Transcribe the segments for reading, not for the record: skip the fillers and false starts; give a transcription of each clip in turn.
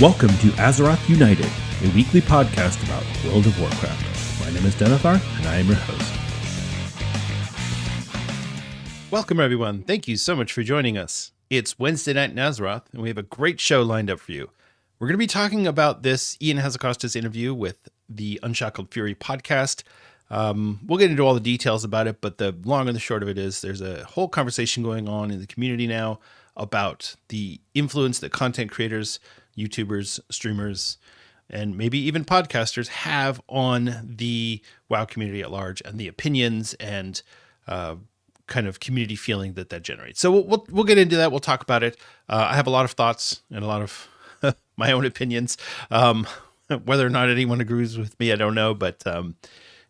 Welcome to Azeroth United, a weekly podcast about World of Warcraft. My name is Denethar, and I am your host. Welcome, everyone. Thank you so much for joining us. It's Wednesday night in Azeroth, and we have a great show lined up for you. We're going to be talking about this Ion Hazzikostas interview with the Unshackled Fury podcast. We'll get into all the details about it, but the long and the short of it is there's a whole conversation going on in the community now about the influence that content creators, YouTubers, streamers, and maybe even podcasters have on the WoW community at large, and the opinions and kind of community feeling that generates. So we'll get into that. We'll talk about it. I have a lot of thoughts and a lot of my own opinions. Whether or not anyone agrees with me, I don't know, but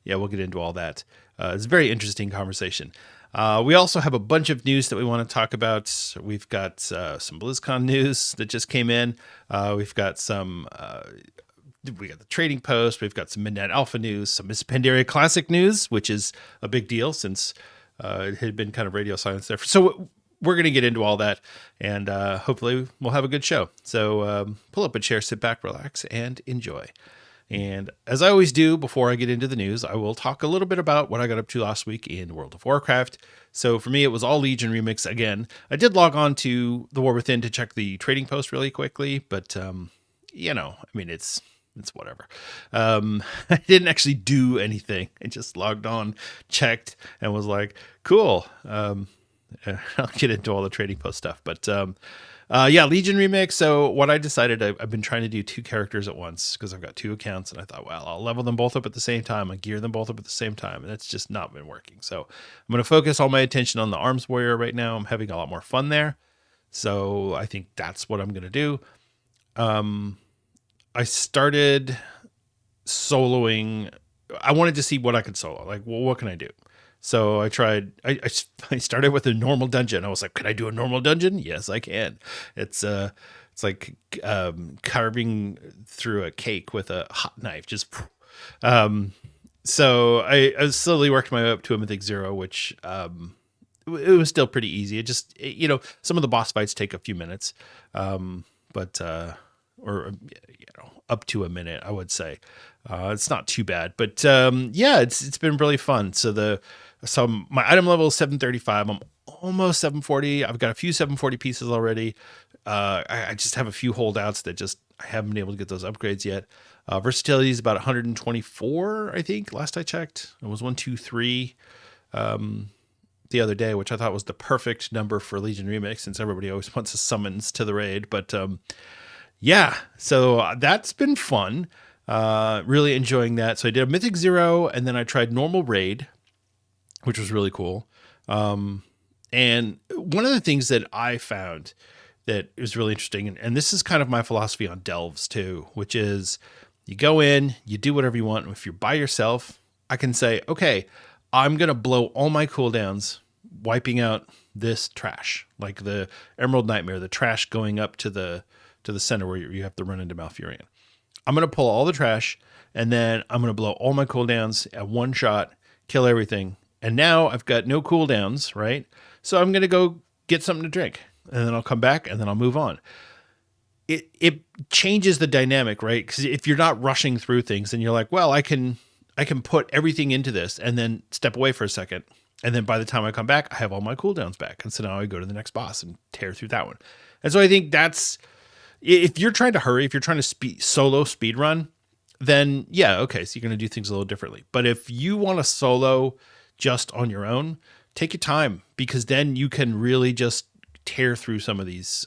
yeah, we'll get into all that. It's a very interesting conversation. We also have a bunch of news that we want to talk about. We've got some BlizzCon news that just came in. We've got we got the trading post. We've got some Midnight Alpha news, some Mists of Pandaria Classic news, which is a big deal since it had been kind of radio silence there. So we're going to get into all that, and hopefully we'll have a good show. So pull up a chair, sit back, relax, and enjoy. And as I always do before I get into the news, I will talk a little bit about what I got up to last week in World of Warcraft. So for me, it was all Legion Remix again. I did log on to the War Within to check the trading post really quickly, but it's whatever. I didn't actually do anything. I just logged on, checked, and was like, cool. I'll get into all the trading post stuff, but Legion Remix. So what I decided, I've been trying to do two characters at once because I've got two accounts, and I thought, well, I'll level them both up at the same time. I gear them both up at the same time, and that's just not been working. So I'm going to focus all my attention on the Arms Warrior right now. I'm having a lot more fun there. So I think that's what I'm going to do. I started soloing. I wanted to see what I could solo. Like, well, what can I do? So I tried, I started with a normal dungeon. I was like, can I do a normal dungeon? Yes, I can. It's like carving through a cake with a hot knife. So I slowly worked my way up to a Mythic 0, which it was still pretty easy. Some of the boss fights take a few minutes, up to a minute, I would say. It's not too bad, but it's been really fun. So my item level is 735. I'm almost 740. I've got a few 740 pieces already. I just have a few holdouts that I haven't been able to get those upgrades yet. Versatility is about 124, I think. Last I checked, it was 123 the other day, which I thought was the perfect number for Legion Remix, since everybody always wants a summons to the raid. But so that's been fun. Really enjoying that. So I did a Mythic 0, and then I tried normal raid, which was really cool. And one of the things that I found that is really interesting, and this is kind of my philosophy on delves too, which is you go in, you do whatever you want. If you're by yourself, I can say, okay, I'm going to blow all my cooldowns, wiping out this trash, like the Emerald Nightmare, the trash going up to the center where you have to run into Malfurion. I'm going to pull all the trash, and then I'm going to blow all my cooldowns at one shot, kill everything. And now I've got no cooldowns, right? So I'm going to go get something to drink, and then I'll come back, and then I'll move on. It changes the dynamic, right? Because if you're not rushing through things, and you're like, well, I can put everything into this and then step away for a second. And then by the time I come back, I have all my cooldowns back. And so now I go to the next boss and tear through that one. And so I think if you're trying to hurry, if you're trying to solo speed run, then yeah, okay, so you're going to do things a little differently. But if you want to solo just on your own, take your time, because then you can really just tear through some of these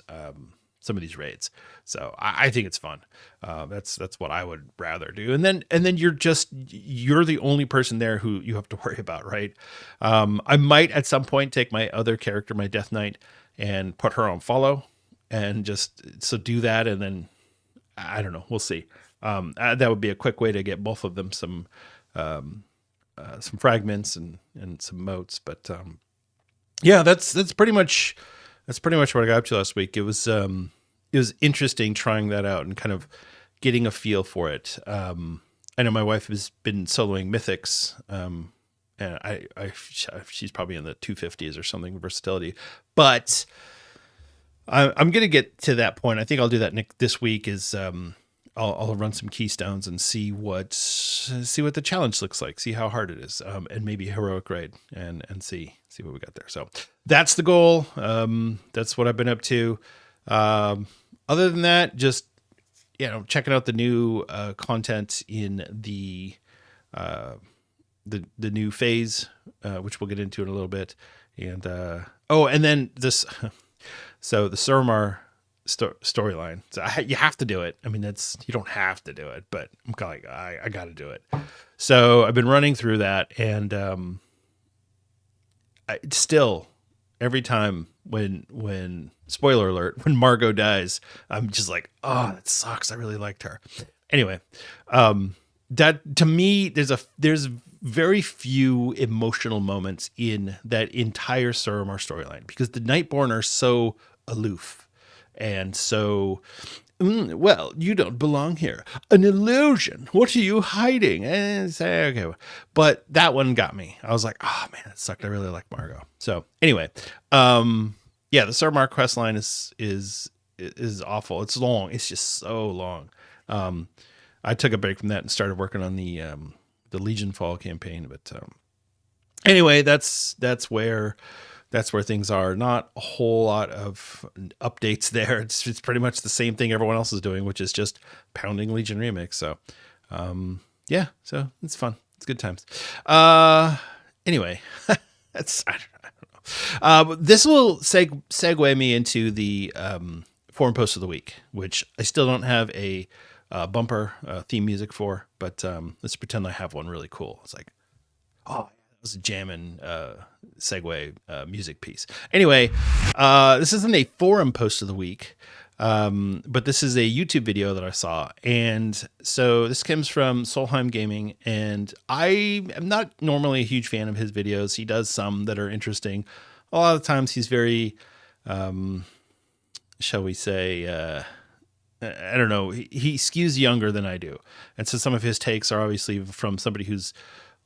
raids. So I think it's fun. That's what I would rather do. And then you're the only person there who you have to worry about, right? I might at some point take my other character, my Death Knight, and put her on follow, and so do that. And then I don't know, we'll see. That would be a quick way to get both of them some fragments and some motes. But that's pretty much what I got up to last week. It was interesting trying that out and kind of getting a feel for it. I know my wife has been soloing Mythics, and she's probably in the 250s or something versatility, but I'm going to get to that point. I think I'll do that this week is I'll run some keystones and see what the challenge looks like, see how hard it is, and maybe heroic raid and see what we got there. So that's the goal. That's what I've been up to. Other than that, just checking out the new content in the new phase, which we'll get into in a little bit, and and then this. So the Suramar storyline. So you have to do it. I mean, you don't have to do it, but I'm kind of like, I got to do it. So I've been running through that, and I still every time when spoiler alert, when Margot dies, I'm just like, oh, that sucks. I really liked her. Anyway, that to me, there's very few emotional moments in that entire Suramar storyline because the Nightborn are so aloof and so well, you don't belong here, an illusion, what are you hiding, and say okay, but that one got me. I was like, oh man, that sucked. I really like Margot. So anyway, the Suramar quest line is awful. It's long. It's just so long. I took a break from that and started working on the Legion Fall campaign, but anyway, that's where things are. Not a whole lot of updates there. It's pretty much the same thing everyone else is doing, which is just pounding Legion Remix. So so it's fun. It's good times. Anyway, I don't know. This will segue me into the forum post of the week, which I still don't have a bumper theme music for, but let's pretend I have one really cool. It's like, oh, that was a jamming segue music piece. Anyway, this isn't a forum post of the week, but this is a YouTube video that I saw. And so this comes from Solheim Gaming, and I am not normally a huge fan of his videos. He does some that are interesting. A lot of times he's very, shall we say, I don't know. He skews younger than I do. And so some of his takes are obviously from somebody who's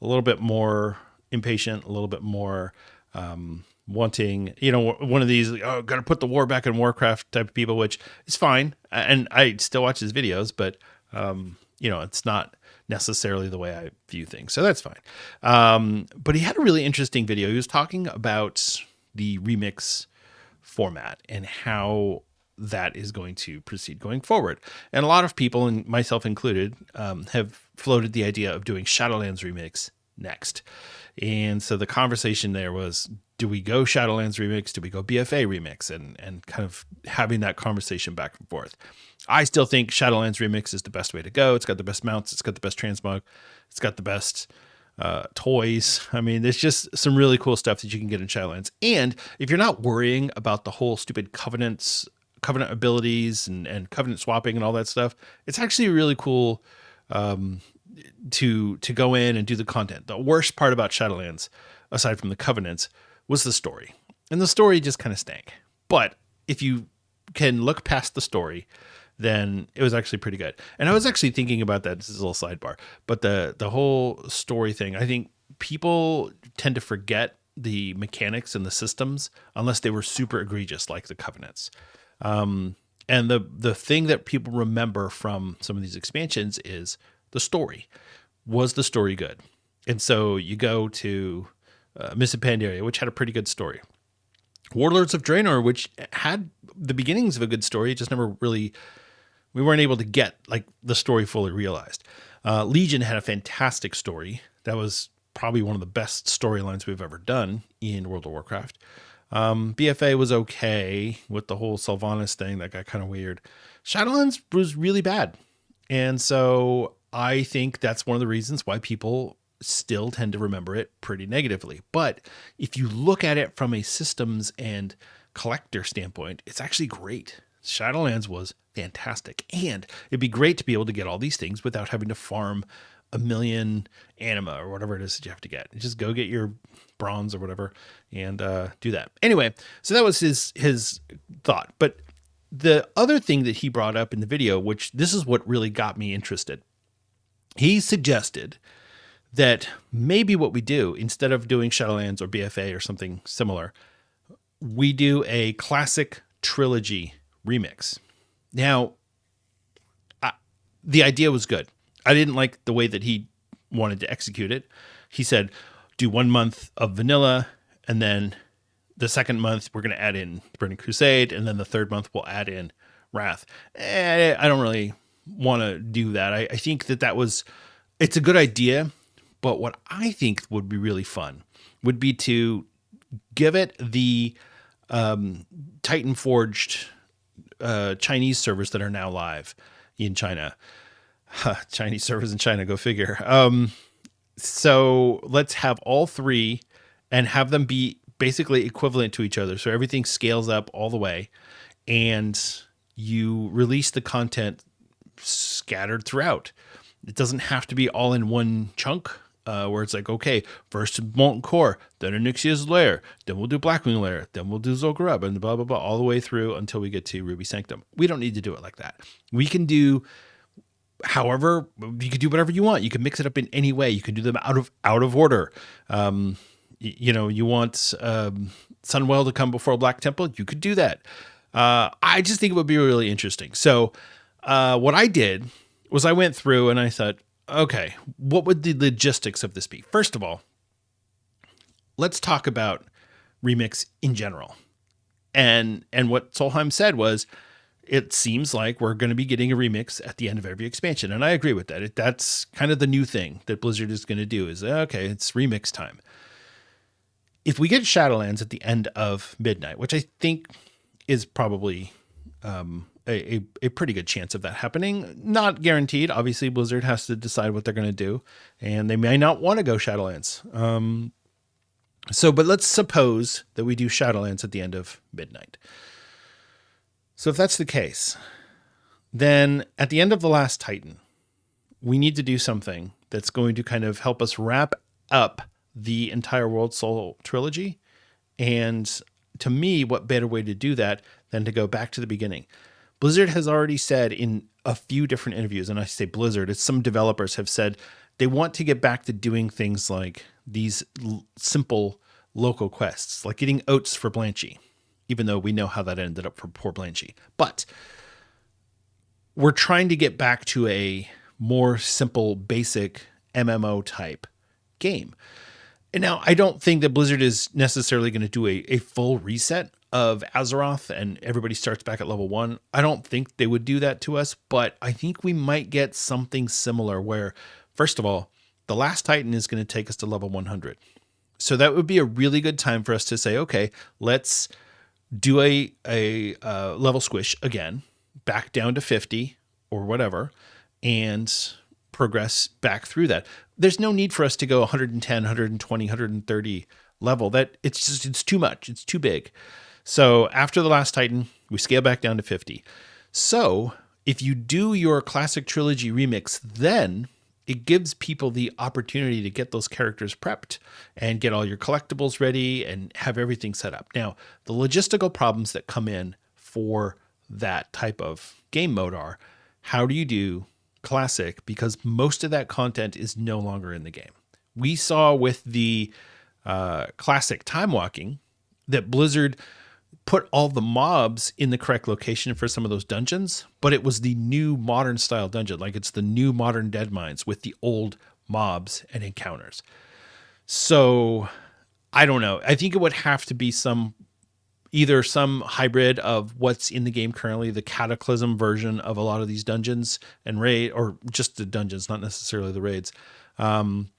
a little bit more impatient, a little bit more wanting, one of these, got to put the war back in Warcraft type of people, which is fine. And I still watch his videos, but, it's not necessarily the way I view things. So that's fine. But he had a really interesting video. He was talking about the remix format and how that is going to proceed going forward. And a lot of people, and myself included, have floated the idea of doing Shadowlands Remix next. And so the conversation there was, do we go Shadowlands Remix? Do we go BFA Remix? And kind of having that conversation back and forth. I still think Shadowlands Remix is the best way to go. It's got the best mounts. It's got the best transmog. It's got the best toys. I mean, there's just some really cool stuff that you can get in Shadowlands. And if you're not worrying about the whole stupid covenant abilities and covenant swapping and all that stuff, it's actually really cool to go in and do the content. The worst part about Shadowlands, aside from the covenants, was the story. And the story just kind of stank. But if you can look past the story, then it was actually pretty good. And I was actually thinking about that. This is a little sidebar, but the whole story thing, I think people tend to forget the mechanics and the systems unless they were super egregious, like the covenants. And the thing that people remember from some of these expansions is the story. Was the story good? And so you go to Mists of Pandaria, which had a pretty good story. Warlords of Draenor, which had the beginnings of a good story, just never really, we weren't able to get like the story fully realized. Legion had a fantastic story. That was probably one of the best storylines we've ever done in World of Warcraft. BFA was okay with the whole Sylvanas thing. That got kind of weird. Shadowlands was really bad. And so I think that's one of the reasons why people still tend to remember it pretty negatively. But if you look at it from a systems and collector standpoint, it's actually great. Shadowlands was fantastic. And it'd be great to be able to get all these things without having to farm a million anima or whatever it is that you have to get. Just go get your bronze or whatever and do that. Anyway, so that was his thought. But the other thing that he brought up in the video, which this is what really got me interested, he suggested that maybe what we do, instead of doing Shadowlands or BFA or something similar, we do a classic Trilogy remix. Now, the idea was good. I didn't like the way that he wanted to execute it. He said, do 1 month of vanilla, and then the second month we're going to add in Burning Crusade, and then the third month we'll add in Wrath. I don't really want to do that. I think it's a good idea, but what I think would be really fun would be to give it the Titan Forged Chinese servers that are now live in China. Chinese servers in China, go figure. So let's have all three and have them be basically equivalent to each other. So everything scales up all the way, and you release the content scattered throughout. It doesn't have to be all in one chunk, where it's like, okay, first Molten Core, then Onyxia's Lair, then we'll do Blackwing Lair, then we'll do Zul'Gurub, and blah, blah, blah, all the way through until we get to Ruby Sanctum. We don't need to do it like that. We can do however, you can do whatever you want. You can mix it up in any way. You can do them out of order. You want Sunwell to come before Black Temple, you could do that. I just think it would be really interesting. So what I did was I went through and I thought, okay, what would the logistics of this be? First of all, let's talk about remix in general. And what Solheim said was, it seems like we're going to be getting a remix at the end of every expansion. And I agree with that. That's kind of the new thing that Blizzard is going to do is, okay, it's remix time. If we get Shadowlands at the end of Midnight, which I think is probably a pretty good chance of that happening, not guaranteed. Obviously, Blizzard has to decide what they're going to do, and they may not want to go Shadowlands. But let's suppose that we do Shadowlands at the end of Midnight. So if that's the case, then at the end of the last Titan, we need to do something that's going to kind of help us wrap up the entire World Soul trilogy. And to me, what better way to do that than to go back to the beginning? Blizzard has already said in a few different interviews, and I say Blizzard, it's some developers have said they want to get back to doing things like these simple local quests, like getting oats for Blanchy, even though we know how that ended up for poor Blanchy. But we're trying to get back to a more simple, basic MMO type game. And now I don't think that Blizzard is necessarily going to do a full reset of Azeroth and everybody starts back at level 1. I don't think they would do that to us, but I think we might get something similar where, first of all, the last Titan is going to take us to level 100. So that would be a really good time for us to say, okay, let's do a level squish again, back down to 50 or whatever, and progress back through that. There's no need for us to go 110, 120, 130 level. It's too much. It's too big. So after the last Titan, we scale back down to 50. So if you do your classic trilogy remix, then it gives people the opportunity to get those characters prepped and get all your collectibles ready and have everything set up. Now, the logistical problems that come in for that type of game mode are, how do you do classic? Because most of that content is no longer in the game. We saw with the classic time walking that Blizzard put all the mobs in the correct location for some of those dungeons, but it was the new modern style dungeon. Like it's the new modern Deadmines with the old mobs and encounters. So I don't know. I think it would have to be either some hybrid of what's in the game currently, the Cataclysm version of a lot of these dungeons and raid, or just the dungeons, not necessarily the raids. And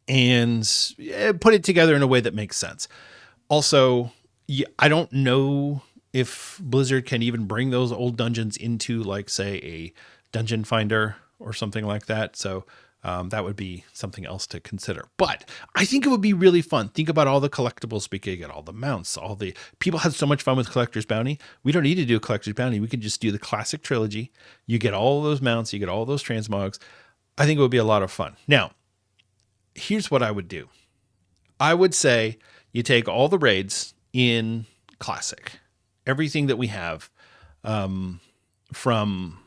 put it together in a way that makes sense. Also, I don't know if Blizzard can even bring those old dungeons into, like, say, a dungeon finder or something like that. So that would be something else to consider. But I think it would be really fun. Think about all the collectibles we could get, all the mounts, people had so much fun with Collector's Bounty. We don't need to do a Collector's Bounty. We could just do the classic trilogy. You get all those mounts, you get all those transmogs. I think it would be a lot of fun. Now, here's what I would do. I would say you take all the raids in classic, everything that we have, from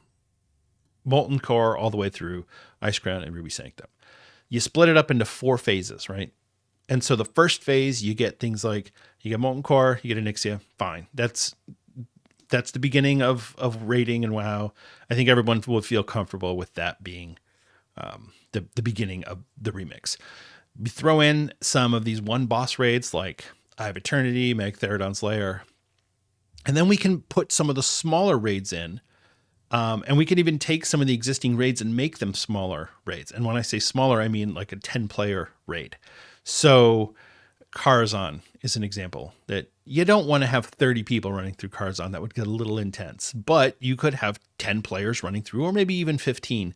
Molten Core all the way through Icecrown and Ruby Sanctum. You split it up into 4 phases, right? And so the first phase, you get things like, you get Molten Core, you get Onyxia, fine. That's that's the beginning of raiding and WoW. I think everyone would feel comfortable with that being the beginning of the remix. We throw in some of these one boss raids like Eye of Eternity, Magtheridon's Lair, and then we can put some of the smaller raids in. And we can even take some of the existing raids and make them smaller raids. And when I say smaller, I mean like a 10-player raid. So Karazhan is an example that you don't want to have 30 people running through Karazhan. That would get a little intense. But you could have 10 players running through, or maybe even 15.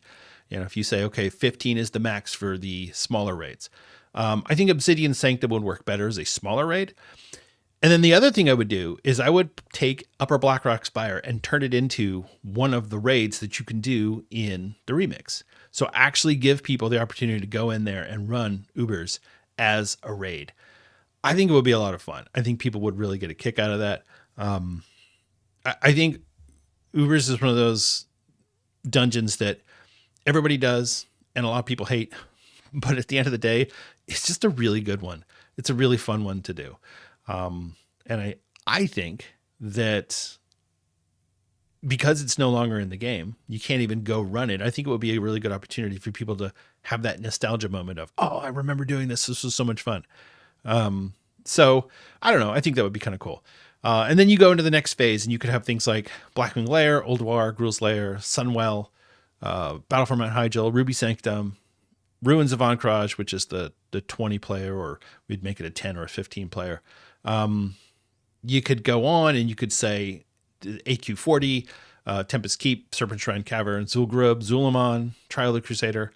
If you say, okay, 15 is the max for the smaller raids. I think Obsidian Sanctum would work better as a smaller raid. And then the other thing I would do is I would take Upper Blackrock Spire and turn it into one of the raids that you can do in the remix. So actually give people the opportunity to go in there and run Ubers as a raid. I think it would be a lot of fun. I think people would really get a kick out of that. I think Ubers is one of those dungeons that everybody does and a lot of people hate. But at the end of the day, it's just a really good one. It's a really fun one to do. And I think that because it's no longer in the game, you can't even go run it. I think it would be a really good opportunity for people to have that nostalgia moment of, oh, I remember doing this. This was so much fun. So I don't know. I think that would be kind of cool. And then you go into the next phase and you could have things like Blackwing Lair, Old War, Gruul's Lair, Sunwell, Battle for Mount Hyjal, Ruby Sanctum, Ruins of Ancrage, which is the 20 player, or we'd make it a 10 or a 15 player. You could go on and you could say AQ40, Tempest Keep, Serpent Shrine Cavern, Zul'Grub, Zul'Aman, Trial of the Crusader.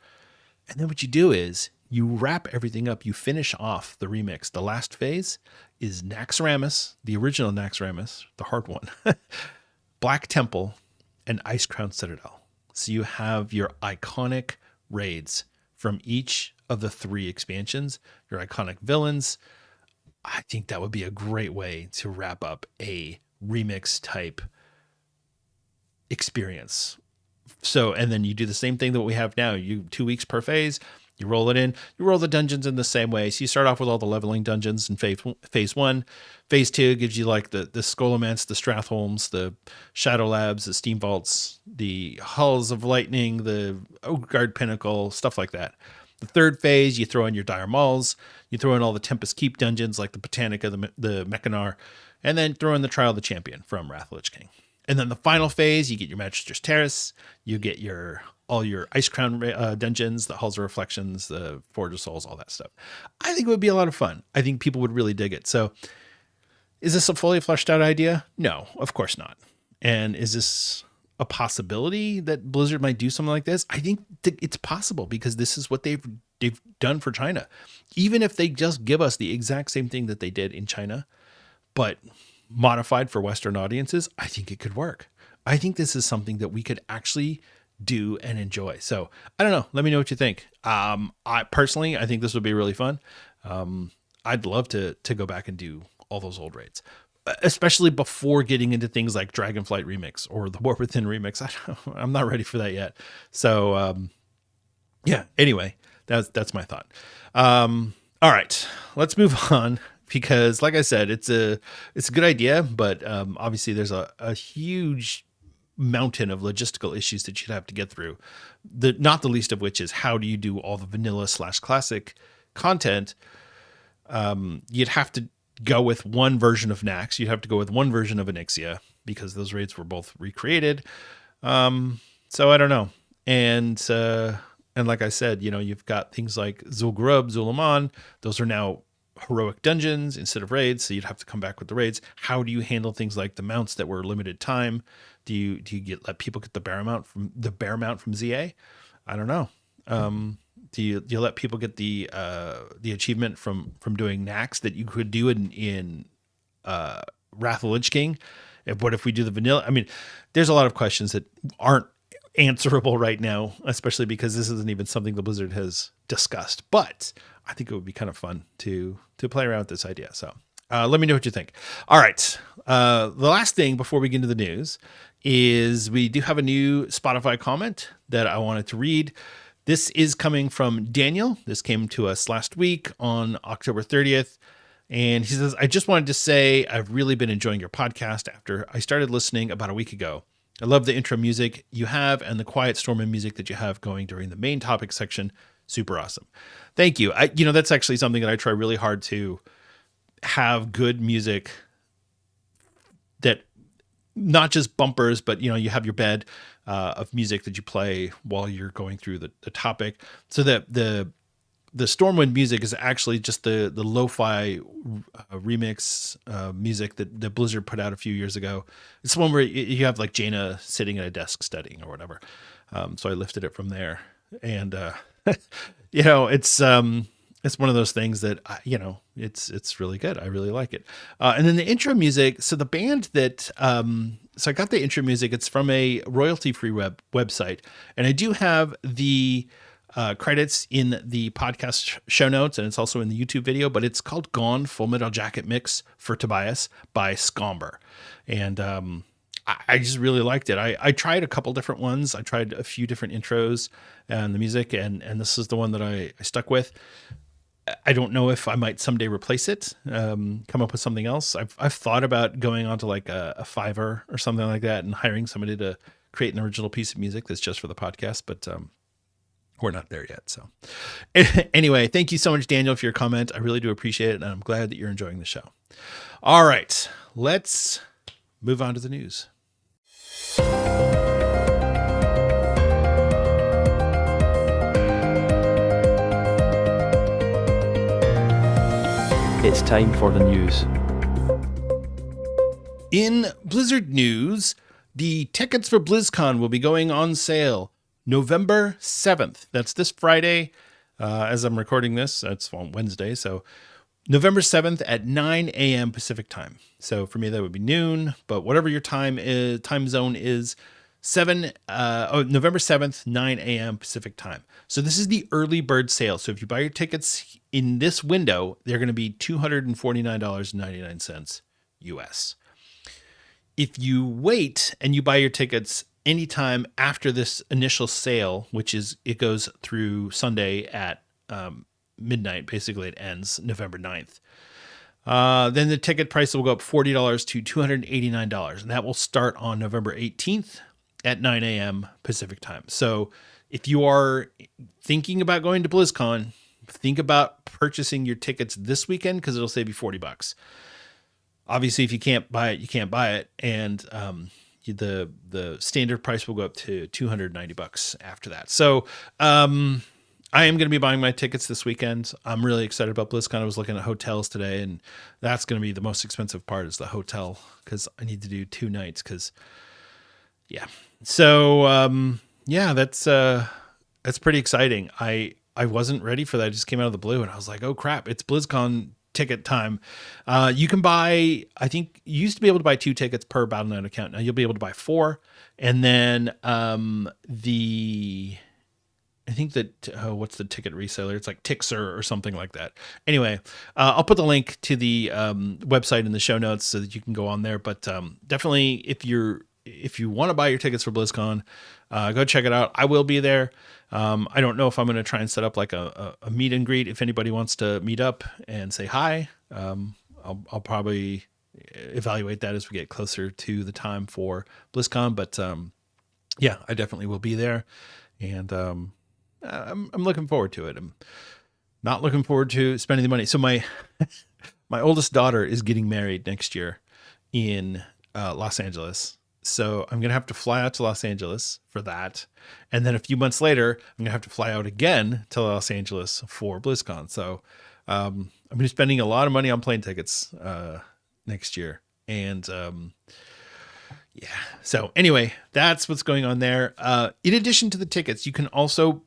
And then what you do is you wrap everything up. You finish off the remix. The last phase is Naxxramas, the original Naxxramas, the hard one, Black Temple, and Ice Crown Citadel. So you have your iconic raids from each of the 3 expansions, your iconic villains. I think that would be a great way to wrap up a remix type experience. So, and then you do the same thing that we have now. You 2 weeks per phase, you roll it in, you roll the dungeons in the same way. So you start off with all the leveling dungeons in phase 1. Phase 2 gives you like the Scholomance, the Strathholms, the Shadow Labs, the Steam Vaults, the Halls of Lightning, the Oakguard Pinnacle, stuff like that. The third phase, you throw in your Dire Mauls, you throw in all the Tempest Keep dungeons like the Botanica, the Mechanar, and then throw in the Trial of the Champion from Wrath of the Lich King. And then the final phase, you get your Magister's Terrace, you get all your Ice Crown dungeons, the Halls of Reflections, the Forge of Souls, all that stuff. I think it would be a lot of fun. I think people would really dig it. So is this a fully fleshed out idea? No, of course not. And is this a possibility that Blizzard might do something like this? I think it's possible because this is what they've done for China. Even if they just give us the exact same thing that they did in China, but modified for Western audiences, I think it could work. I think this is something that we could actually do and enjoy. So I don't know. Let me know what you think. I personally think this would be really fun. I'd love to go back and do all those old raids, especially before getting into things like Dragonflight Remix or the War Within Remix. I'm not ready for that yet. So yeah, anyway, that's my thought. All right, let's move on because like I said, it's a good idea, but obviously there's a huge mountain of logistical issues that you'd have to get through. Not the least of which is how do you do all the vanilla/classic content? You'd have to go with one version of Nax. You'd have to go with one version of Onyxia because those raids were both recreated. So I don't know. And like I said, you've got things like Zul'Grub, Zul'Aman. Those are now heroic dungeons instead of raids. So you'd have to come back with the raids. How do you handle things like the mounts that were limited time? Do you let people get the bear mount from ZA? I don't know. Do you let people get the achievement from doing Nax that you could do in Wrath of the Lich King? What if we do the vanilla? I mean, there's a lot of questions that aren't answerable right now, especially because this isn't even something the Blizzard has discussed. But I think it would be kind of fun to play around with this idea. So let me know what you think. All right. The last thing before we get into the news is we do have a new Spotify comment that I wanted to read. This is coming from Daniel. This came to us last week on October 30th. And he says, I just wanted to say I've really been enjoying your podcast after I started listening about a week ago. I love the intro music you have and the quiet storming music that you have going during the main topic section. Super awesome. Thank you. That's actually something that I try really hard to have good music that not just bumpers, but you have your bed of music that you play while you're going through the topic, so that the Stormwind music is actually just the lo-fi remix music that Blizzard put out a few years ago. It's the one where you have like Jaina sitting at a desk studying or whatever. So I lifted it from there, and it's one of those things that it's really good. I really like it. And then the intro music. So the band that so I got the intro music. It's from a royalty-free website, and I do have the credits in the podcast show notes, and it's also in the YouTube video, but it's called Gone Full Metal Jacket Mix for Tobias by Scomber. And I just really liked it. I tried a couple different ones. I tried a few different intros and the music, and this is the one that I stuck with. I don't know if I might someday replace it, come up with something else. I've thought about going onto like a Fiverr or something like that and hiring somebody to create an original piece of music that's just for the podcast, but we're not there yet. So anyway, thank you so much, Daniel, for your comment. I really do appreciate it, and I'm glad that you're enjoying the show. All right, let's move on to the news. It's time for the news. In Blizzard news, the tickets for BlizzCon will be going on sale November 7th. That's this Friday. As I'm recording this, that's on Wednesday. So November 7th at 9 a.m. Pacific time. So for me, that would be noon, but whatever your time zone is, November 7th, 9 a.m. Pacific time. So this is the early bird sale. So if you buy your tickets in this window, they're going to be $249.99 US. If you wait and you buy your tickets anytime after this initial sale, it goes through Sunday at midnight, basically it ends November 9th. Then the ticket price will go up $40 to $289, and that will start on November 18th at 9 a.m. Pacific time. So if you are thinking about going to BlizzCon, think about purchasing your tickets this weekend, because it'll save you $40. Obviously, if you can't buy it, you can't buy it. And the standard price will go up to $290 after that. So I am going to be buying my tickets this weekend. I'm really excited about BlizzCon. I was looking at hotels today, and that's going to be the most expensive part, is the hotel, because I need to do 2 nights. So that's pretty exciting. I wasn't ready for that. It just came out of the blue, and I was like, oh crap, it's BlizzCon ticket time. You can buy, I think you used to be able to buy 2 tickets per Battle.net account. Now you'll be able to buy 4. And then I think that, what's the ticket reseller? It's like Tixer or something like that. Anyway, I'll put the link to the website in the show notes so that you can go on there. But definitely, if you want to buy your tickets for BlizzCon, go check it out. I will be there. I don't know if I'm going to try and set up like a meet and greet. If anybody wants to meet up and say hi, I'll probably evaluate that as we get closer to the time for BlizzCon. But I definitely will be there, and I'm looking forward to it. I'm not looking forward to spending the money. So my oldest daughter is getting married next year in Los Angeles. So I'm going to have to fly out to Los Angeles for that. And then a few months later, I'm going to have to fly out again to Los Angeles for BlizzCon. So I'm going to be spending a lot of money on plane tickets next year. And so anyway, that's what's going on there. In addition to the tickets, you can also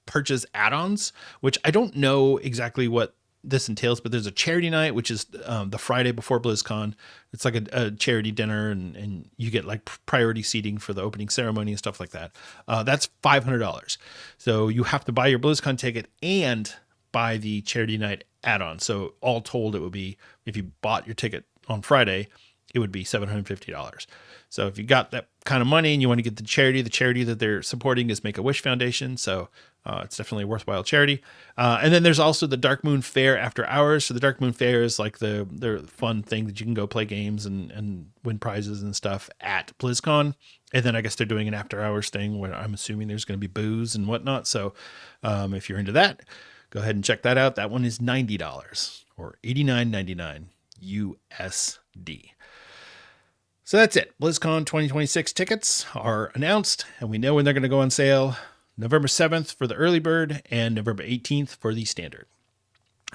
purchase add-ons, which I don't know exactly what this entails, but there's a charity night, which is the Friday before BlizzCon. It's like a charity dinner, and you get like priority seating for the opening ceremony and stuff like that. That's $500. So you have to buy your BlizzCon ticket and buy the charity night add-on. So all told, it would be, if you bought your ticket on Friday it would be $750. So if you got that kind of money and you want to get the charity that they're supporting is Make-A-Wish Foundation. So it's definitely a worthwhile charity. And then there's also the Dark Moon Fair after hours. So the Dark Moon Fair is like the fun thing that you can go play games and win prizes and stuff at BlizzCon. And then I guess they're doing an after hours thing where I'm assuming there's going to be booze and whatnot. So if you're into that, go ahead and check that out. That one is $90 or $89.99 USD. So that's it. BlizzCon 2026 tickets are announced, and we know when they're going to go on sale. November 7th for the early bird and November 18th for the standard.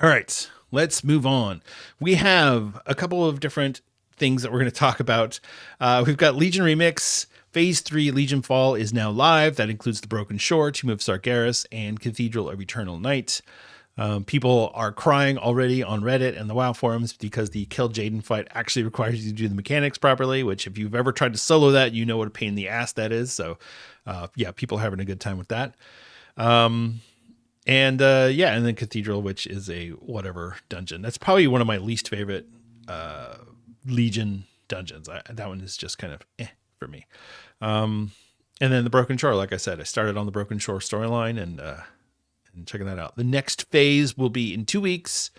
All right, let's move on. We have a couple of different things that we're going to talk about. We've got Legion Remix. Phase 3 Legion Fall is now live. That includes the Broken Shore, Tomb of Sargeras, and Cathedral of Eternal Night. People are crying already on Reddit and the WoW forums because the Kill Jaden fight actually requires you to do the mechanics properly, which if you've ever tried to solo that, you know what a pain in the ass that is. So yeah, people are having a good time with that. And then Cathedral, which is a whatever dungeon. That's probably one of my least favorite Legion dungeons. That one is just kind of for me. And then the Broken Shore, like I said, I started on the Broken Shore storyline and checking that out. The next phase will be in 2 weeks,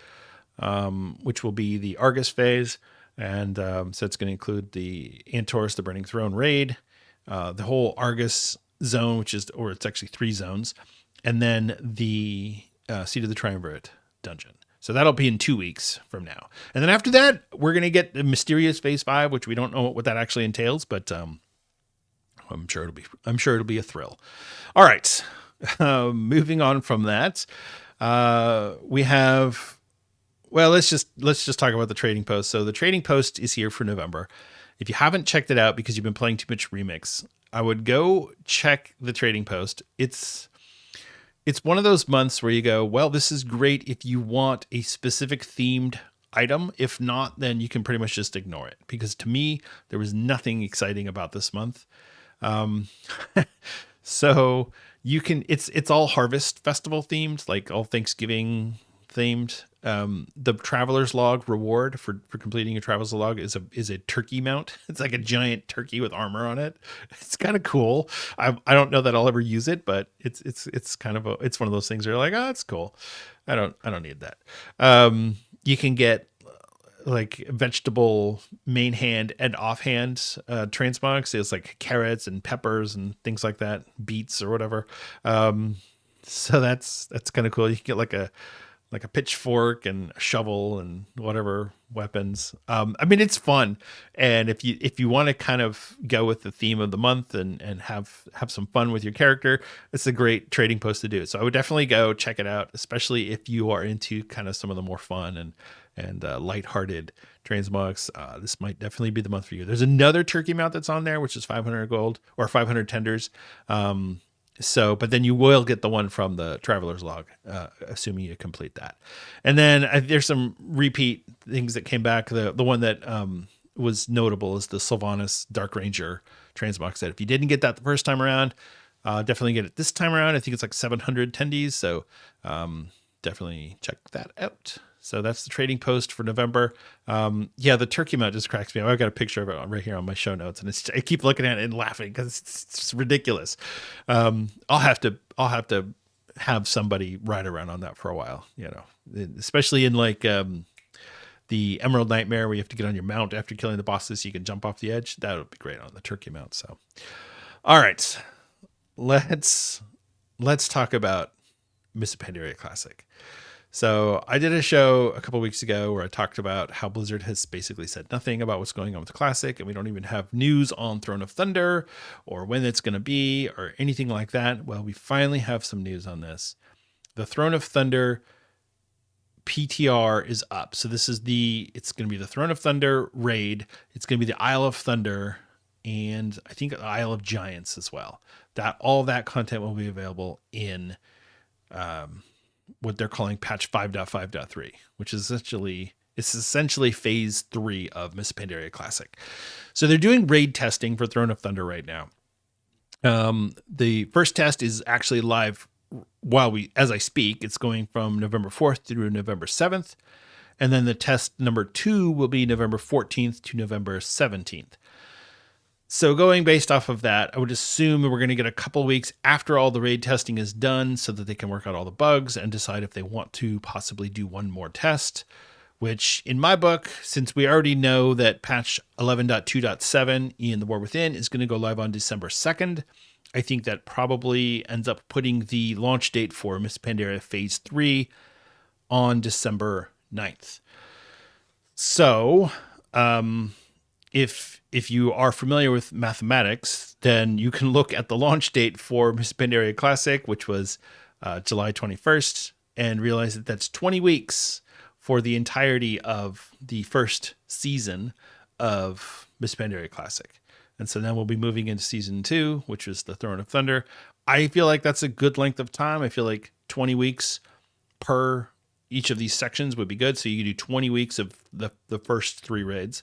which will be the Argus phase. And so it's going to include the Antorus, the Burning Throne raid, the whole Argus zone, it's actually 3 zones, and then the Seat of the Triumvirate dungeon. So that'll be in 2 weeks from now. And then after that, we're going to get the Mysterious Phase 5, which we don't know what that actually entails, but I'm sure it'll be a thrill. All right. Moving on from that, we have, let's just talk about the trading post. So the trading post is here for November. If you haven't checked it out because you've been playing too much Remix, I would go check the trading post. It's one of those months where you go, well, this is great if you want a specific themed item. If not, then you can pretty much just ignore it, because to me, there was nothing exciting about this month. So you can, it's all Harvest Festival themed, like all Thanksgiving themed. The Traveler's Log reward for completing a Traveler's Log is a turkey mount. It's like a giant turkey with armor on it. It's kind of cool. I don't know that I'll ever use it, but it's kind of it's one of those things where you're like, oh, it's cool. I don't need that. You can get like vegetable main hand and offhand transmogs. It's like carrots and peppers and things like that, beets or whatever. So that's kind of cool. You can get like a pitchfork and a shovel and whatever weapons. I mean, it's fun. And if you want to kind of go with the theme of the month and have some fun with your character, it's a great trading post to do. So I would definitely go check it out, especially if you are into kind of some of the more fun and lighthearted transmogs. This might definitely be the month for you. There's another turkey mount that's on there, which is 500 gold or 500 tenders. But then you will get the one from the Traveler's Log, assuming you complete that. And then there's some repeat things that came back. The one that was notable is the Sylvanas Dark Ranger transmog set. If you didn't get that the first time around, definitely get it this time around. I think it's like 700 tendies. So definitely check that out. So that's the trading post for November. The turkey mount just cracks me up. I've got a picture of it right here on my show notes, and I keep looking at it and laughing because it's ridiculous. I'll have to have somebody ride around on that for a while, especially in like the Emerald Nightmare where you have to get on your mount after killing the bosses so you can jump off the edge. That would be great on the turkey mount. So, all right, let's talk about Mists of Pandaria Classic. So I did a show a couple weeks ago where I talked about how Blizzard has basically said nothing about what's going on with the Classic, and we don't even have news on Throne of Thunder or when it's going to be or anything like that. Well, we finally have some news on this. The Throne of Thunder PTR is up. So it's going to be the Throne of Thunder raid. It's going to be the Isle of Thunder and I think the Isle of Giants as well. All that content will be available in what they're calling patch 5.5.3, which is essentially phase 3 of Mists of Pandaria Classic. So they're doing raid testing for Throne of Thunder right now. The first test is actually live as I speak. It's going from November 4th through November 7th. And then the test number 2 will be November 14th to November 17th. So going based off of that, I would assume we're going to get a couple weeks after all the raid testing is done so that they can work out all the bugs and decide if they want to possibly do one more test, which in my book, since we already know that patch 11.2.7, Ion the War Within, is going to go live on December 2nd, I think that probably ends up putting the launch date for Mists of Pandaria Phase 3 on December 9th. So, if you are familiar with mathematics, then you can look at the launch date for Mists of Pandaria Classic, which was July 21st, and realize that that's 20 weeks for the entirety of the first season of Mists of Pandaria Classic. And so then we'll be moving into season 2, which is the Throne of Thunder. I feel like that's a good length of time. I feel like 20 weeks per each of these sections would be good. So you do 20 weeks of the first 3 raids,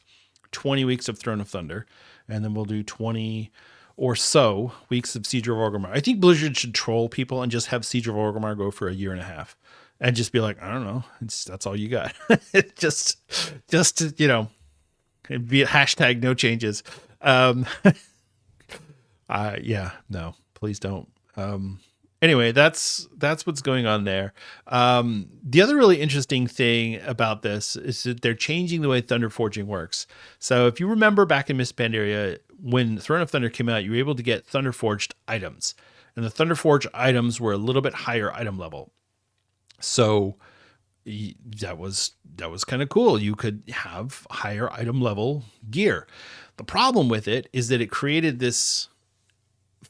20 weeks of Throne of Thunder, and then we'll do 20 or so weeks of Siege of Orgrimmar. I think Blizzard should troll people and just have Siege of Orgrimmar go for a year and a half and just be like, I don't know, that's all you got. just to, it'd be a hashtag no changes. Yeah, no, please don't. Anyway, that's what's going on there. The other really interesting thing about this is that they're changing the way Thunder Forging works. So if you remember back in Mists of Pandaria, when Throne of Thunder came out, you were able to get Thunder Forged items, and the Thunder Forged items were a little bit higher item level. So that was kind of cool. You could have higher item level gear. The problem with it is that it created this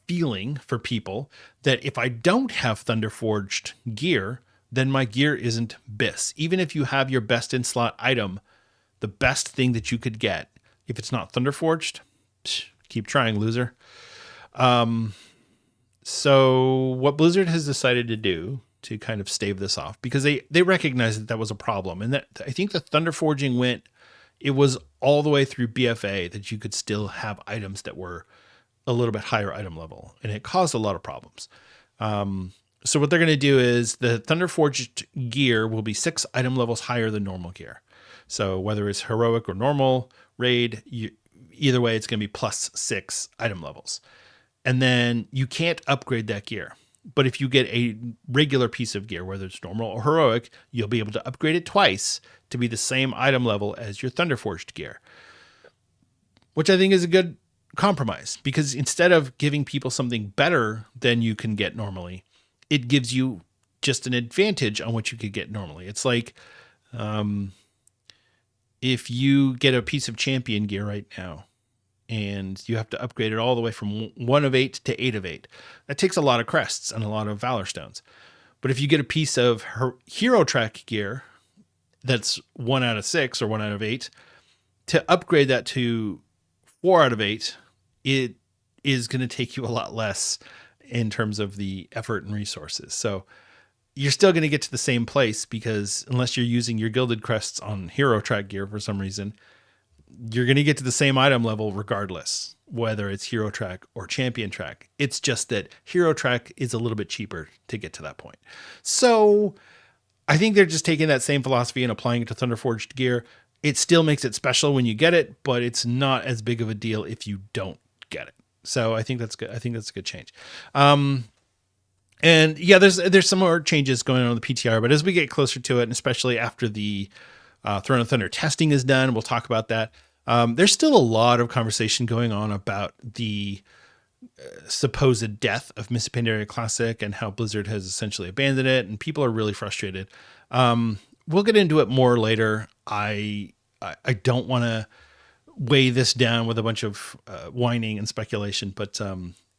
feeling for people that if I don't have Thunder Forged gear, then my gear isn't BIS. Even if you have your best in slot item, the best thing that you could get, if it's not Thunder Forged, keep trying, loser. So what Blizzard has decided to do to kind of stave this off, because they recognize that was a problem, and that I think the Thunder Forging it was all the way through BFA that you could still have items that were a little bit higher item level, and it caused a lot of problems. So what they're going to do is the Thunder Forged gear will be 6 item levels higher than normal gear. So whether it's heroic or normal raid, either way, it's going to be plus 6 item levels. And then you can't upgrade that gear. But if you get a regular piece of gear, whether it's normal or heroic, you'll be able to upgrade it twice to be the same item level as your Thunder Forged gear, which I think is a good compromise, because instead of giving people something better than you can get normally, it gives you just an advantage on what you could get normally. It's like if you get a piece of champion gear right now and you have to upgrade it all the way from 1 of 8 to 8 of 8, that takes a lot of crests and a lot of Valor Stones. But if you get a piece of hero track gear that's 1 out of 6 or 1 out of 8, to upgrade that to 4 out of 8, it is going to take you a lot less in terms of the effort and resources. So you're still going to get to the same place, because unless you're using your gilded crests on hero track gear for some reason, you're going to get to the same item level regardless, whether it's hero track or champion track. It's just that hero track is a little bit cheaper to get to that point. So I think they're just taking that same philosophy and applying it to Thunder Forged gear. It still makes it special when you get it, but it's not as big of a deal if you don't get it. So I think that's good. I think that's a good change. And yeah, there's some more changes going on in the PTR, but as we get closer to it, and especially after the Throne of Thunder testing is done, we'll talk about that. There's still a lot of conversation going on about the supposed death of Mists of Pandaria Classic and how Blizzard has essentially abandoned it, and people are really frustrated. We'll get into it more later. I don't want to weigh this down with a bunch of whining and speculation, but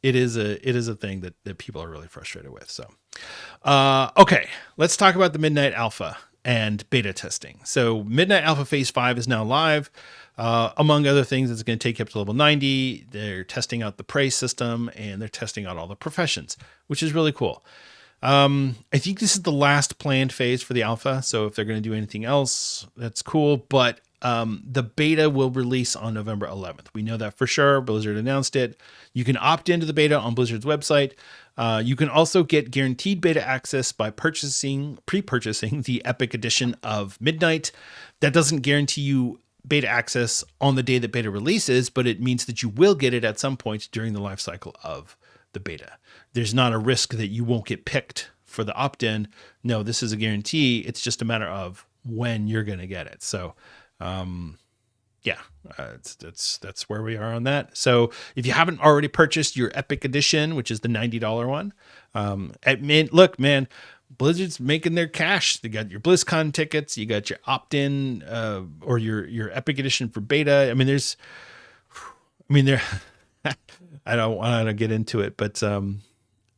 it is a thing that people are really frustrated with. So, okay, let's talk about the Midnight Alpha and beta testing. So Midnight Alpha Phase 5 is now live. Among other things, it's going to take you up to level 90. They're testing out the praise system, and they're testing out all the professions, which is really cool. I think this is the last planned phase for the alpha. So if they're going to do anything else, that's cool. But the beta will release on November 11th. We know that for sure. Blizzard announced it. You can opt into the beta on Blizzard's website. You can also get guaranteed beta access by pre-purchasing the Epic Edition of Midnight. That doesn't guarantee you beta access on the day that beta releases, but it means that you will get it at some point during the life cycle of the beta. There's not a risk that you won't get picked for the opt-in. No, this is a guarantee. It's just a matter of when you're going to get it. So, that's where we are on that. So if you haven't already purchased your Epic Edition, which is the $90 one, look, man, Blizzard's making their cash. They got your BlizzCon tickets, you got your opt-in, or your Epic Edition for beta. I don't want to get into it, but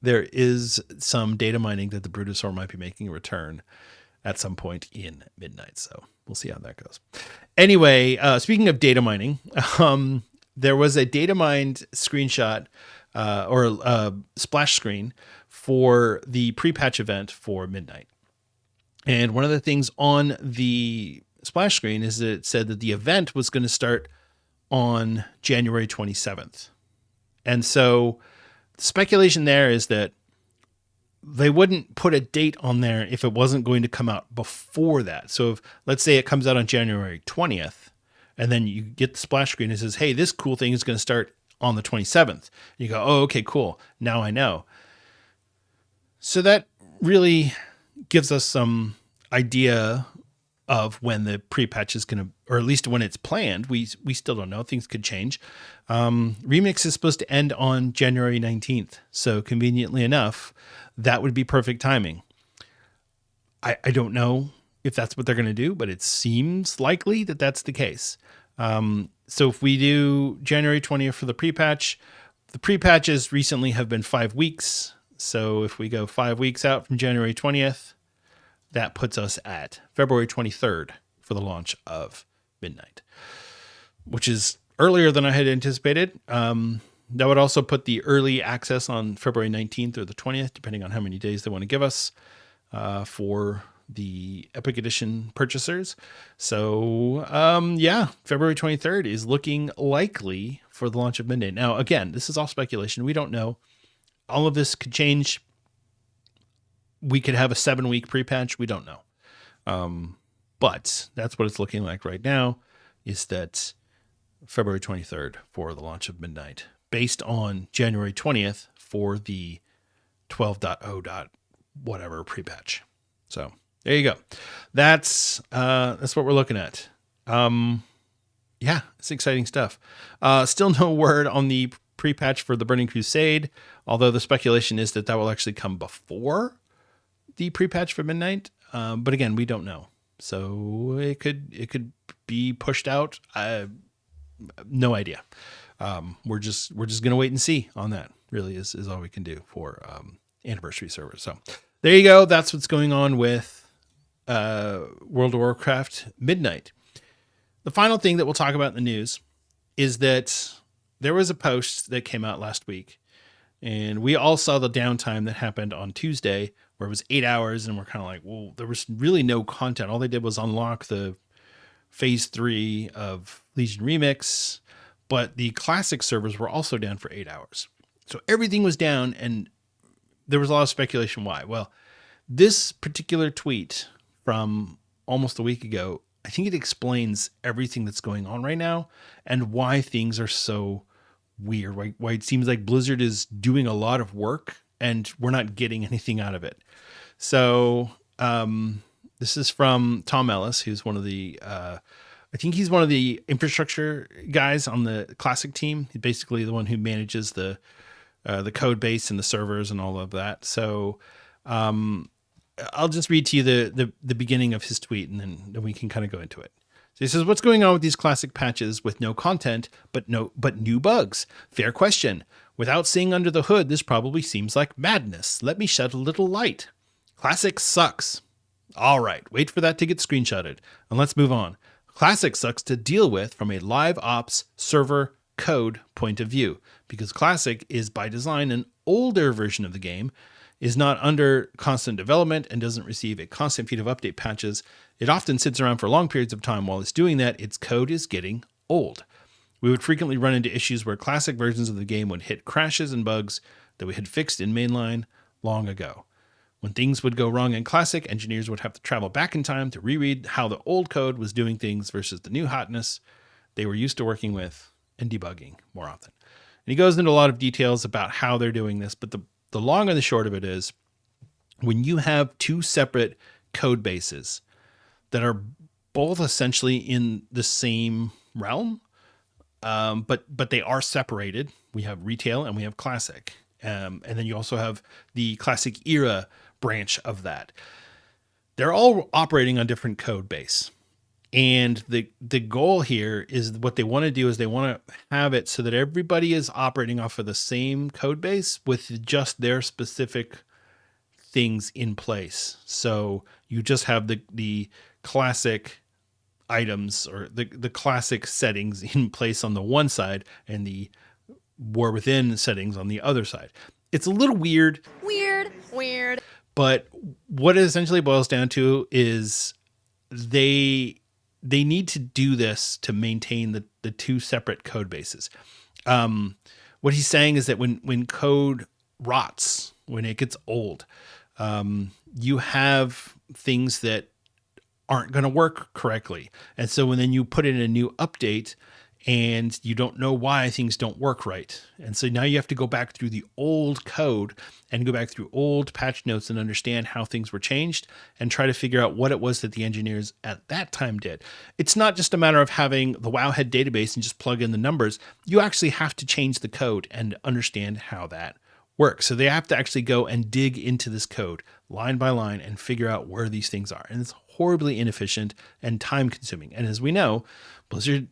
there is some data mining that the Brutosaur might be making a return at some point in Midnight. So we'll see how that goes. Anyway, speaking of data mining, there was a data mined screenshot or a splash screen for the pre-patch event for Midnight. And one of the things on the splash screen is that it said that the event was going to start on January 27th. And so the speculation there is that they wouldn't put a date on there if it wasn't going to come out before that. So if, let's say it comes out on January 20th, and then you get the splash screen and says, hey, this cool thing is going to start on the 27th. You go, oh, okay, cool. Now I know. So that really gives us some idea of when the pre-patch is going to, or at least when it's planned. We still don't know. Things could change. Remix is supposed to end on January 19th. So conveniently enough, that would be perfect timing. I don't know if that's what they're going to do, but it seems likely that that's the case. So if we do January 20th for the pre-patch, the pre-patches recently have been 5 weeks. So if we go 5 weeks out from January 20th, that puts us at February 23rd for the launch of Midnight, which is earlier than I had anticipated. That would also put the early access on February 19th or the 20th, depending on how many days they want to give us for the Epic Edition purchasers. So, February 23rd is looking likely for the launch of Midnight. Now, again, this is all speculation. We don't know. All of this could change. We could have a 7-week pre-patch. We don't know. But that's what it's looking like right now, is that February 23rd for the launch of Midnight, based on January 20th for the 12.0. whatever pre-patch. So there you go. That's what we're looking at. It's exciting stuff. Still no word on the pre-patch for the Burning Crusade, although the speculation is that will actually come before the pre-patch for Midnight. But again, we don't know. So it could be pushed out. No idea. We're just going to wait and see on that, really is all we can do for anniversary servers. So there you go. That's what's going on with World of Warcraft Midnight. The final thing that we'll talk about in the news is that there was a post that came out last week, and we all saw the downtime that happened on Tuesday, where it was 8 hours, and we're kind of like, well, there was really no content. All they did was unlock the phase 3 of Legion Remix, but the classic servers were also down for 8 hours. So everything was down, and there was a lot of speculation why. Well, this particular tweet from almost a week ago, I think it explains everything that's going on right now and why things are so weird, why it seems like Blizzard is doing a lot of work and we're not getting anything out of it. So this is from Tom Ellis, who's one of the, I think he's one of the infrastructure guys on the classic team. He's basically the one who manages the code base and the servers and all of that. So I'll just read to you the beginning of his tweet, and then we can kind of go into it. So he says, what's going on with these classic patches with no content, but new bugs? Fair question. Without seeing under the hood, this probably seems like madness. Let me shed a little light. Classic sucks. All right, wait for that to get screenshotted, and let's move on. Classic sucks to deal with from a live ops server code point of view, because Classic is by design an older version of the game, is not under constant development, and doesn't receive a constant feed of update patches. It often sits around for long periods of time. While it's doing that, its code is getting old. We would frequently run into issues where classic versions of the game would hit crashes and bugs that we had fixed in mainline long ago. When things would go wrong in Classic, engineers would have to travel back in time to reread how the old code was doing things versus the new hotness they were used to working with and debugging more often. And he goes into a lot of details about how they're doing this, but the long and the short of it is, when you have two separate code bases that are both essentially in the same realm, but they are separated. We have retail and we have classic. And then you also have the classic era branch of that. They're all operating on different code base. And the goal here is, what they want to do is they want to have it so that everybody is operating off of the same code base with just their specific things in place. So you just have the classic items, or the classic settings in place on the one side and the War Within settings on the other side. It's a little weird. Weird. But what it essentially boils down to is they need to do this to maintain the two separate code bases. What he's saying is that when code rots, when it gets old, you have things that aren't going to work correctly. And so when then you put in a new update and you don't know why things don't work right. And so now you have to go back through the old code and go back through old patch notes and understand how things were changed and try to figure out what it was that the engineers at that time did. It's not just a matter of having the Wowhead database and just plug in the numbers. You actually have to change the code and understand how that works. So they have to actually go and dig into this code line by line and figure out where these things are. And it's horribly inefficient and time consuming. And as we know, Blizzard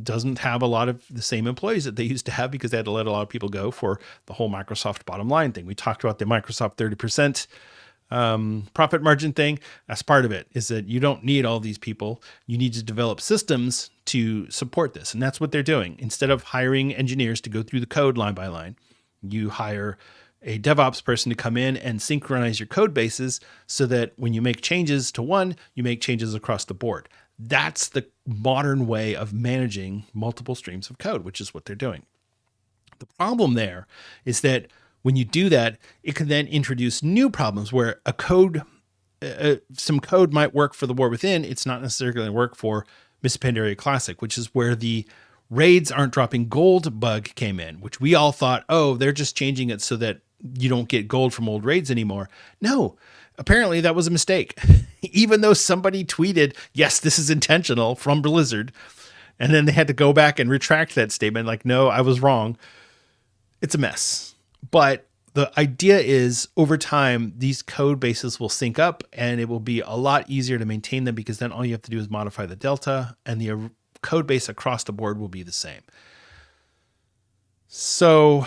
doesn't have a lot of the same employees that they used to have, because they had to let a lot of people go for the whole Microsoft bottom line thing. We talked about the Microsoft 30% profit margin thing. That's part of it, is that you don't need all these people. You need to develop systems to support this. And that's what they're doing. Instead of hiring engineers to go through the code line by line, you hire a DevOps person to come in and synchronize your code bases so that when you make changes to one, you make changes across the board. That's the modern way of managing multiple streams of code, which is what they're doing. The problem there is that when you do that, it can then introduce new problems where some code might work for the War Within. It's not necessarily going to work for Mists of Pandaria Classic, which is where the raids aren't dropping gold bug came in, which we all thought, oh, they're just changing it so that you don't get gold from old raids anymore. No, apparently that was a mistake. Even though somebody tweeted, yes, this is intentional from Blizzard, and then they had to go back and retract that statement, like, no, I was wrong. It's a mess. But the idea is, over time, these code bases will sync up and it will be a lot easier to maintain them, because then all you have to do is modify the delta and the code base across the board will be the same. So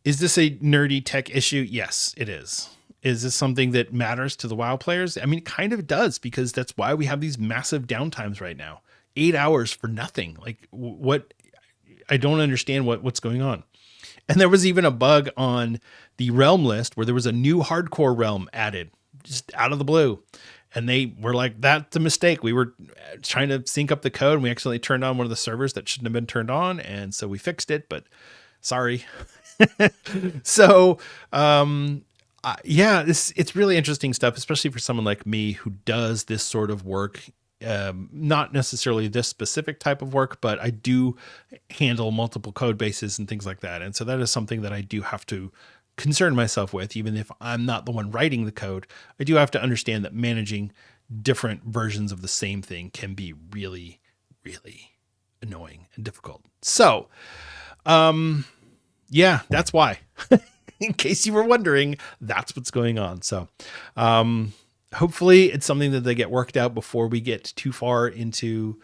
is this a nerdy tech issue? Yes, it is. Is this something that matters to the WoW players? I mean, it kind of does, because that's why we have these massive downtimes right now. 8 hours for nothing. Like, what? I don't understand what's going on. And there was even a bug on the realm list where there was a new hardcore realm added just out of the blue. And they were like, that's a mistake. We were trying to sync up the code and we accidentally turned on one of the servers that shouldn't have been turned on. And so we fixed it, but sorry. So, yeah, it's really interesting stuff, especially for someone like me who does this sort of work. Not necessarily this specific type of work, but I do handle multiple code bases and things like that. And so that is something that I do have to concern myself with, even if I'm not the one writing the code. I do have to understand that managing different versions of the same thing can be really, really annoying and difficult. So, yeah, that's why. In case you were wondering, that's what's going on. So, hopefully it's something that they get worked out before we get too far into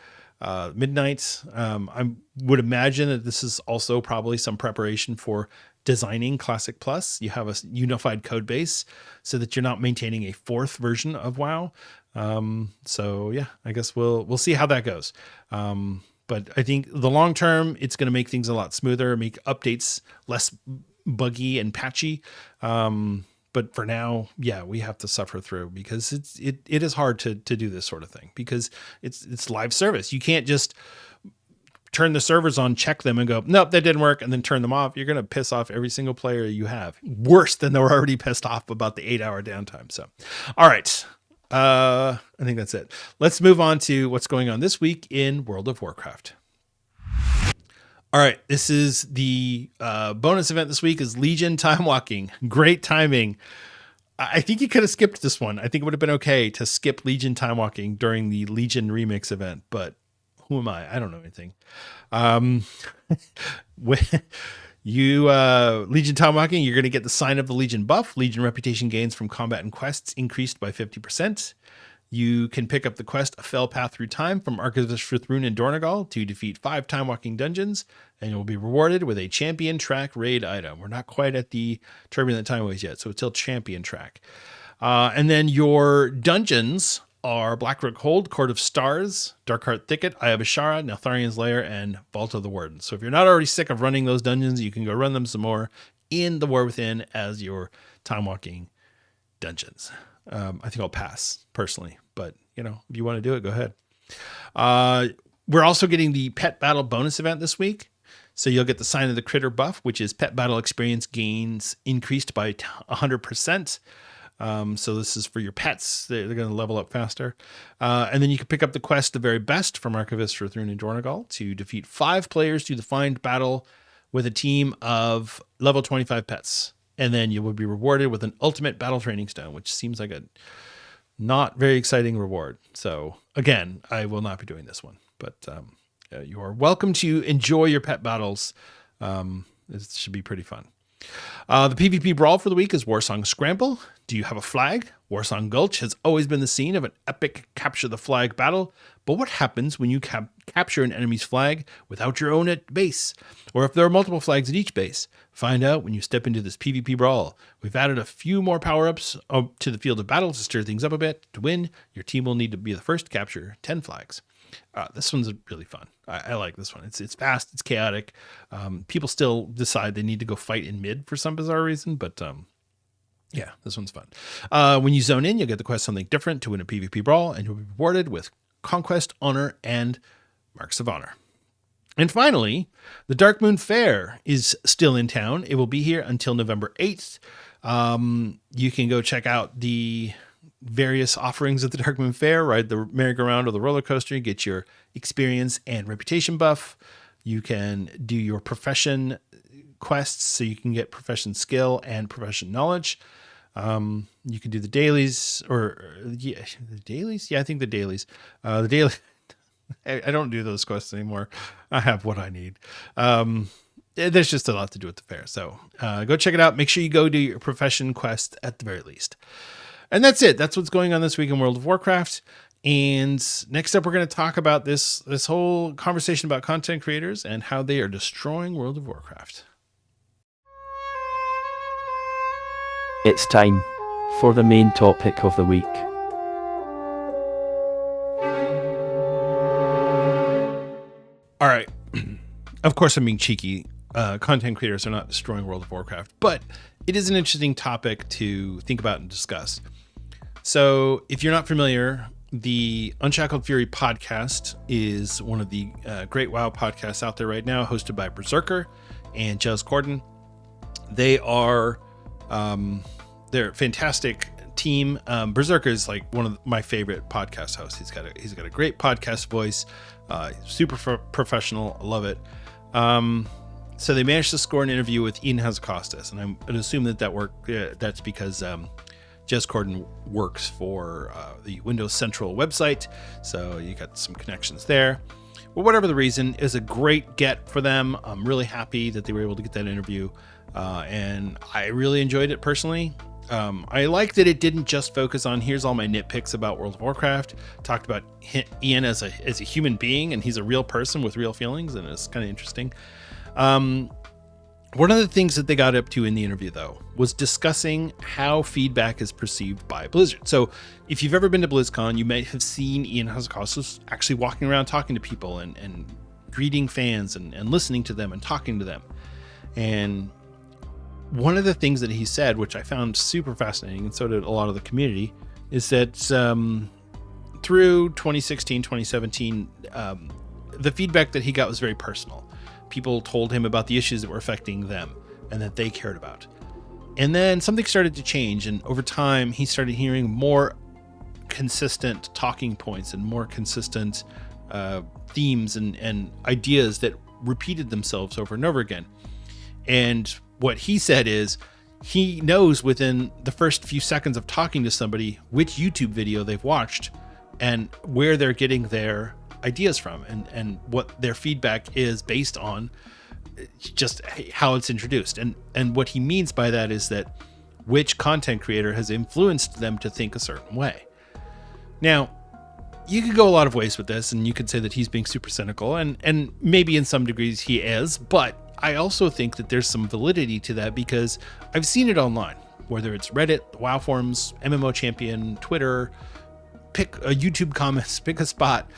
midnight. I would imagine that this is also probably some preparation for designing Classic Plus. You have a unified code base so that you're not maintaining a fourth version of WoW. So yeah, I guess we'll see how that goes. But I think the long term, it's going to make things a lot smoother, make updates less buggy and patchy. But for now, yeah, we have to suffer through, because it is hard to do this sort of thing, because it's live service. You can't just turn the servers on, check them, and go, nope, that didn't work, and then turn them off, you're going to piss off every single player you have. Worse than they were already pissed off about the 8-hour downtime. So, all right. I think that's it. Let's move on to what's going on this week in World of Warcraft. All right. This is the bonus event this week is Legion Time Walking. Great timing. I think you could have skipped this one. I think it would have been okay to skip Legion Time Walking during the Legion Remix event, but who am I? I don't know anything. Legion Time Walking, you're going to get the Sign of the Legion buff. Legion reputation gains from combat and quests increased by 50%. You can pick up the quest A Fell Path Through Time from Archivist Frithroon and Dornegal to defeat 5 Time Walking dungeons, and you'll be rewarded with a Champion Track raid item. We're not quite at the Turbulent Timeways yet, so it's still Champion Track. And then your dungeons are Blackrook Hold, Court of Stars, Darkheart Thicket, Eye of Ashara, Neltharian's Lair, and Vault of the Warden. So if you're not already sick of running those dungeons, you can go run them some more in the War Within as your Time Walking dungeons. I think I'll pass personally, but if you want to do it, go ahead. We're also getting the Pet Battle bonus event this week. So you'll get the Sign of the Critter buff, which is Pet Battle experience gains increased by 100%. So this is for your pets. They're going to level up faster. And then you can pick up the quest The Very Best from Archivist Frithroon and Dornegal to defeat 5 players to the find battle with a team of level 25 pets. And then you will be rewarded with an ultimate battle training stone, which seems like a not very exciting reward. So again, I will not be doing this one, but you are welcome to enjoy your pet battles. It should be pretty fun. The PvP brawl for the week is Warsong Scramble. Do you have a flag? Warsong Gulch has always been the scene of an epic capture the flag battle, but what happens when you capture an enemy's flag without your own at base? Or if there are multiple flags at each base? Find out when you step into this PvP brawl. We've added a few more power-ups to the field of battle to stir things up a bit. To win, your team will need to be the first to capture 10 flags. This one's really fun. I like this one. It's fast. It's chaotic. People still decide they need to go fight in mid for some bizarre reason, but yeah, this one's fun. When you zone in, you'll get the quest Something Different to win a PvP brawl, and you'll be rewarded with Conquest, Honor, and Marks of Honor. And finally, the Darkmoon Fair is still in town. It will be here until November 8th. You can go check out the various offerings at the Darkmoon Fair, ride the merry-go-round or the roller coaster, get your experience and reputation buff. You can do your profession quests, so you can get profession skill and profession knowledge. You can do the dailies the dailies. Yeah, I think the dailies. The daily. I don't do those quests anymore. I have what I need. There's just a lot to do at the fair. So go check it out. Make sure you go do your profession quest at the very least. And that's it. That's what's going on this week in World of Warcraft. And next up, we're going to talk about this whole conversation about content creators and how they are destroying World of Warcraft. It's time for the main topic of the week. All right. Of course, I'm being cheeky. Content creators are not destroying World of Warcraft, but it is an interesting topic to think about and discuss. So if you're not familiar, the Unshackled Fury podcast is one of the great WoW podcasts out there right now, hosted by Berserker and Jez Corden. They are they're a fantastic team. Berserker is like one of my favorite podcast hosts. He's got a great podcast voice, super professional. I love it. So they managed to score an interview with Ion Hazzikostas, and I'm going to assume that worked. That's because Jez Corden works for the Windows Central website, so you got some connections there. But whatever the reason, it was a great get for them. I'm really happy that they were able to get that interview, and I really enjoyed it personally. I like that it didn't just focus on here's all my nitpicks about World of Warcraft. Talked about Ian as a human being, and he's a real person with real feelings, and it's kind of interesting. One of the things that they got up to in the interview, though, was discussing how feedback is perceived by Blizzard. So if you've ever been to BlizzCon, you may have seen Ion Hazzikostas actually walking around talking to people and greeting fans and listening to them and talking to them. And one of the things that he said, which I found super fascinating, and so did a lot of the community, is that through 2016, 2017, the feedback that he got was very personal. People told him about the issues that were affecting them and that they cared about. And then something started to change, and over time he started hearing more consistent talking points and more consistent themes and ideas that repeated themselves over and over again. And what he said is he knows within the first few seconds of talking to somebody which YouTube video they've watched and where they're getting their ideas from, and what their feedback is based on just how it's introduced. And what he means by that is that which content creator has influenced them to think a certain way. Now, you could go a lot of ways with this, and you could say that he's being super cynical, and maybe in some degrees he is, but I also think that there's some validity to that because I've seen it online, whether it's Reddit, the WoW forums, MMO Champion, Twitter, pick a YouTube comments, pick a spot.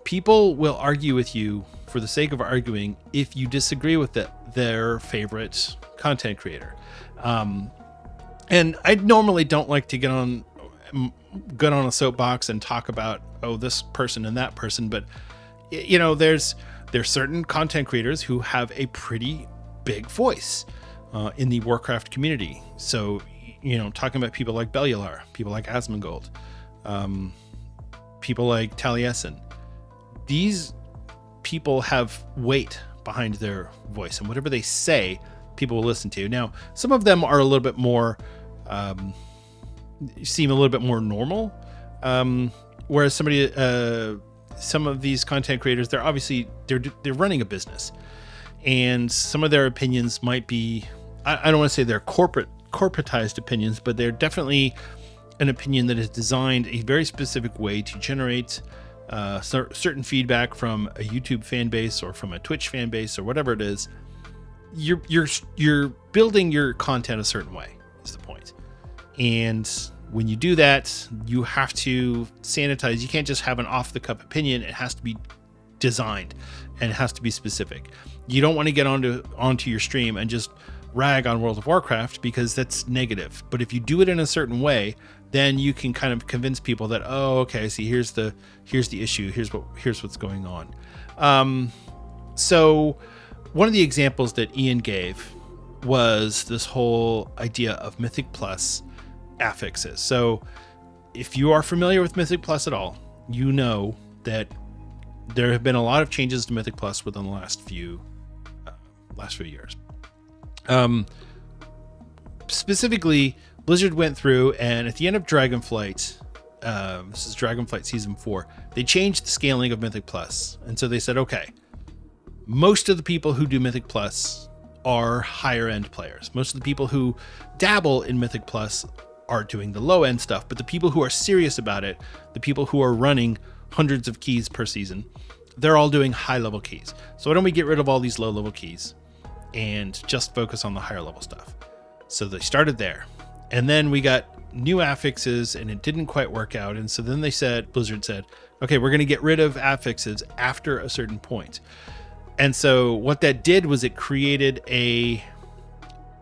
People will argue with you for the sake of arguing if you disagree with their favorite content creator. And I normally don't like to get on a soapbox and talk about, this person and that person, but there's certain content creators who have a pretty big voice in the Warcraft community. So, talking about people like Bellular, people like Asmongold, people like Taliesin. These people have weight behind their voice, and whatever they say, people will listen to. Now, some of them are a little bit more, seem a little bit more normal, whereas some of these content creators, they're running a business, and some of their opinions might be, I don't want to say they're corporatized opinions, but they're definitely an opinion that is designed a very specific way to generate certain feedback from a YouTube fan base or from a Twitch fan base or whatever it is. You're building your content a certain way is the point. And when you do that, you have to sanitize. You can't just have an off the cuff opinion. It has to be designed and it has to be specific. You don't want to get onto your stream and just rag on World of Warcraft because that's negative. But if you do it in a certain way, then you can kind of convince people that, okay, see, here's the issue, here's what's going on. So one of the examples that Ian gave was this whole idea of Mythic Plus affixes. So if you are familiar with Mythic Plus at all, you know that there have been a lot of changes to Mythic Plus within the last few years. Specifically, Blizzard went through, and at the end of Dragonflight, this is Dragonflight Season 4, they changed the scaling of Mythic Plus. And so they said, okay, most of the people who do Mythic Plus are higher end players. Most of the people who dabble in Mythic Plus are doing the low end stuff, but the people who are serious about it, the people who are running hundreds of keys per season, they're all doing high level keys. So why don't we get rid of all these low level keys and just focus on the higher level stuff? So they started there. And then we got new affixes and it didn't quite work out. And so then Blizzard said, okay, we're going to get rid of affixes after a certain point. And so what that did was it created a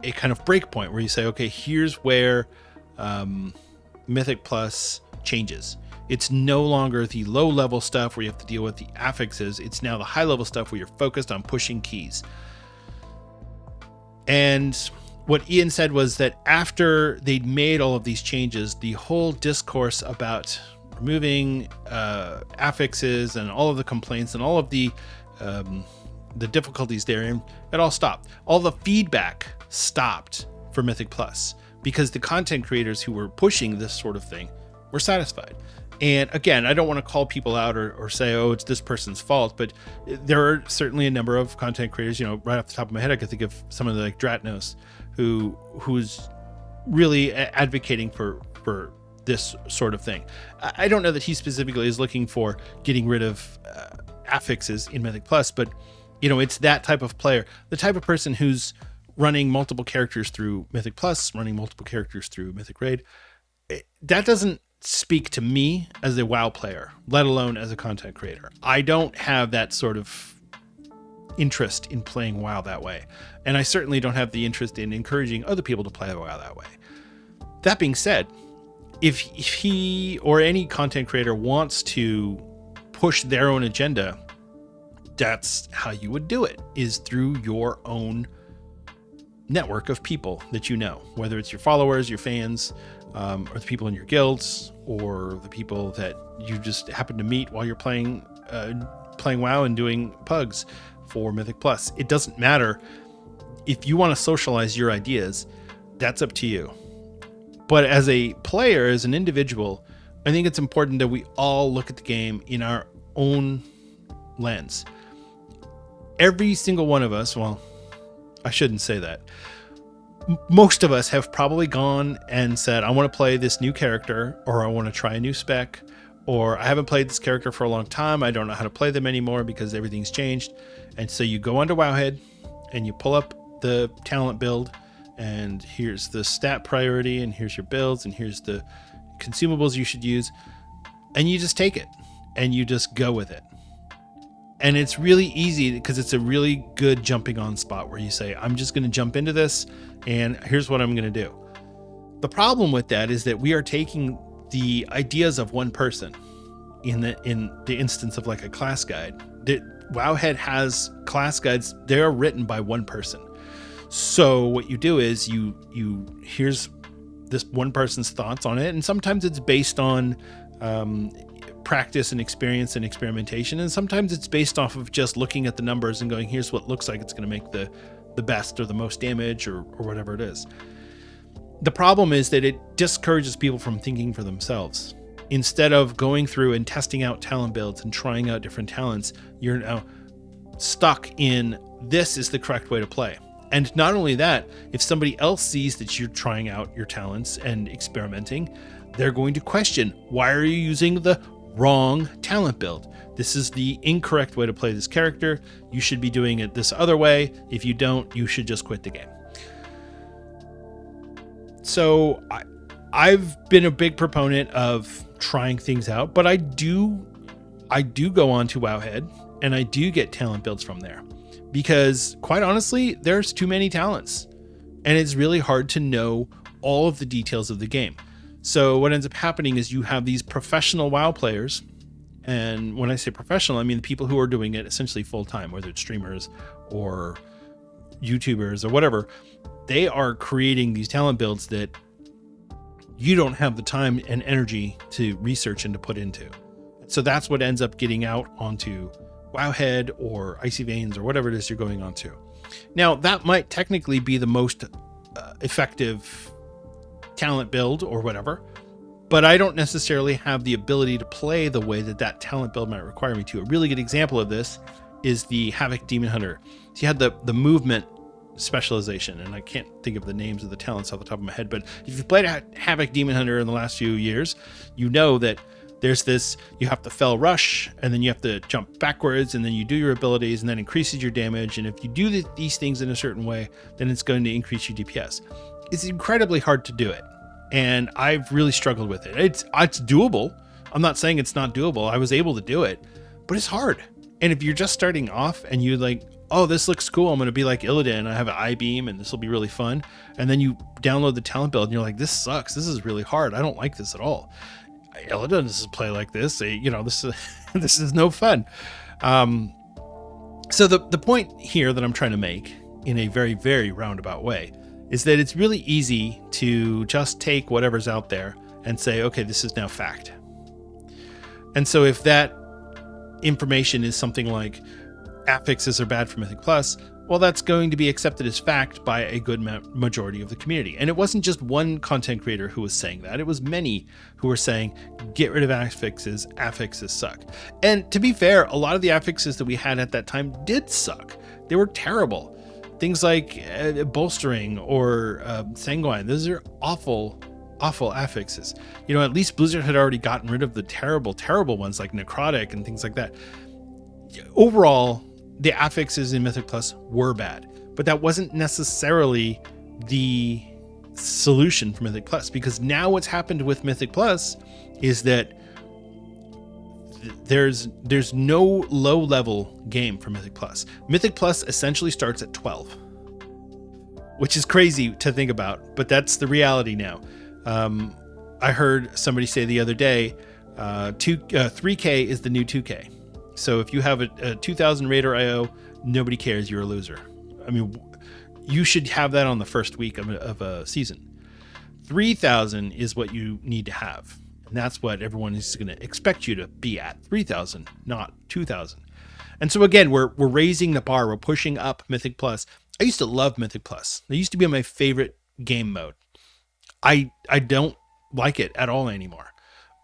kind of breakpoint where you say, okay, here's where Mythic Plus changes. It's no longer the low level stuff where you have to deal with the affixes. It's now the high level stuff where you're focused on pushing keys. And what Ian said was that after they'd made all of these changes, the whole discourse about removing affixes and all of the complaints and all of the difficulties therein, it all stopped. All the feedback stopped for Mythic Plus because the content creators who were pushing this sort of thing were satisfied. And again, I don't want to call people out or say, it's this person's fault, but there are certainly a number of content creators, right off the top of my head, I could think of someone like Dratnos, who's really advocating for this sort of thing. I don't know that he specifically is looking for getting rid of affixes in Mythic Plus, but it's that type of player, the type of person who's running multiple characters through Mythic Plus, running multiple characters through Mythic Raid. That doesn't speak to me as a WoW player, let alone as a content creator. I don't have that sort of interest in playing WoW that way. And I certainly don't have the interest in encouraging other people to play WoW that way. That being said, if he or any content creator wants to push their own agenda, that's how you would do it, is through your own network of people that you know, whether it's your followers, your fans, or the people in your guilds, or the people that you just happen to meet while you're playing WoW and doing pugs for Mythic Plus. It doesn't matter. If you want to socialize your ideas, that's up to you. But as a player, as an individual, I think it's important that we all look at the game in our own lens. Every single one of us, well, I shouldn't say that. Most of us have probably gone and said, I want to play this new character, or I want to try a new spec, or I haven't played this character for a long time. I don't know how to play them anymore because everything's changed. And so you go onto Wowhead and you pull up the talent build, and here's the stat priority, and here's your builds, and here's the consumables you should use. And you just take it and you just go with it. And it's really easy because it's a really good jumping on spot where you say, I'm just going to jump into this and here's what I'm going to do. The problem with that is that we are taking the ideas of one person in the instance of like a class guide. Wowhead has class guides. They're written by one person. So what you do is you here's this one person's thoughts on it. And sometimes it's based on practice and experience and experimentation, and sometimes it's based off of just looking at the numbers and going, here's what looks like it's going to make the best or the most damage or whatever it is. The problem is that it discourages people from thinking for themselves. Instead of going through and testing out talent builds and trying out different talents, you're now stuck in this is the correct way to play. And not only that, if somebody else sees that you're trying out your talents and experimenting, they're going to question, why are you using the wrong talent build? This is the incorrect way to play this character. You should be doing it this other way. If you don't, you should just quit the game. So I've been a big proponent of trying things out, but I do go on to Wowhead and I do get talent builds from there because quite honestly, there's too many talents and it's really hard to know all of the details of the game. So what ends up happening is you have these professional WoW players. And when I say professional, I mean the people who are doing it essentially full time, whether it's streamers or YouTubers or whatever. They are creating these talent builds that you don't have the time and energy to research and to put into. So that's what ends up getting out onto Wowhead or Icy Veins or whatever it is you're going onto. Now, that might technically be the most effective talent build or whatever, but I don't necessarily have the ability to play the way that talent build might require me to. A really good example of this is the Havoc Demon Hunter. So you had the movement specialization, and I can't think of the names of the talents off the top of my head, but if you've played a Havoc Demon Hunter in the last few years, you know that there's this, you have to fell rush, and then you have to jump backwards, and then you do your abilities, and that increases your damage, and if you do these things in a certain way, then it's going to increase your DPS. It's incredibly hard to do it, and I've really struggled with it. It's doable. I'm not saying it's not doable. I was able to do it, but it's hard. And if you're just starting off and you like, oh, this looks cool, I'm going to be like Illidan, I have an I-beam and this will be really fun. And then you download the talent build and you're like, this sucks. This is really hard. I don't like this at all. Illidan doesn't play like this. This is no fun. So the point here that I'm trying to make in a very, very roundabout way is that it's really easy to just take whatever's out there and say, okay, this is now fact. And so if that information is something like affixes are bad for Mythic Plus, well, that's going to be accepted as fact by a good majority of the community. And it wasn't just one content creator who was saying that. It was many who were saying, get rid of affixes suck. And to be fair, a lot of the affixes that we had at that time did suck. They were terrible. Things like bolstering or sanguine, those are awful affixes. At least Blizzard had already gotten rid of the terrible ones like necrotic and things like that. Overall, the affixes in Mythic Plus were bad, but that wasn't necessarily the solution for Mythic Plus, because now what's happened with Mythic Plus is that there's no low level game for Mythic Plus. Mythic Plus essentially starts at 12, which is crazy to think about, but that's the reality now. I heard somebody say the other day, 3K is the new 2K. So if you have a 2,000 Raider IO, nobody cares. You're a loser. I mean, you should have that on the first week of a season. 3,000 is what you need to have. And that's what everyone is going to expect you to be at. 3,000, not 2,000. And so again, we're raising the bar. We're pushing up Mythic Plus. I used to love Mythic Plus. It used to be my favorite game mode. I don't like it at all anymore.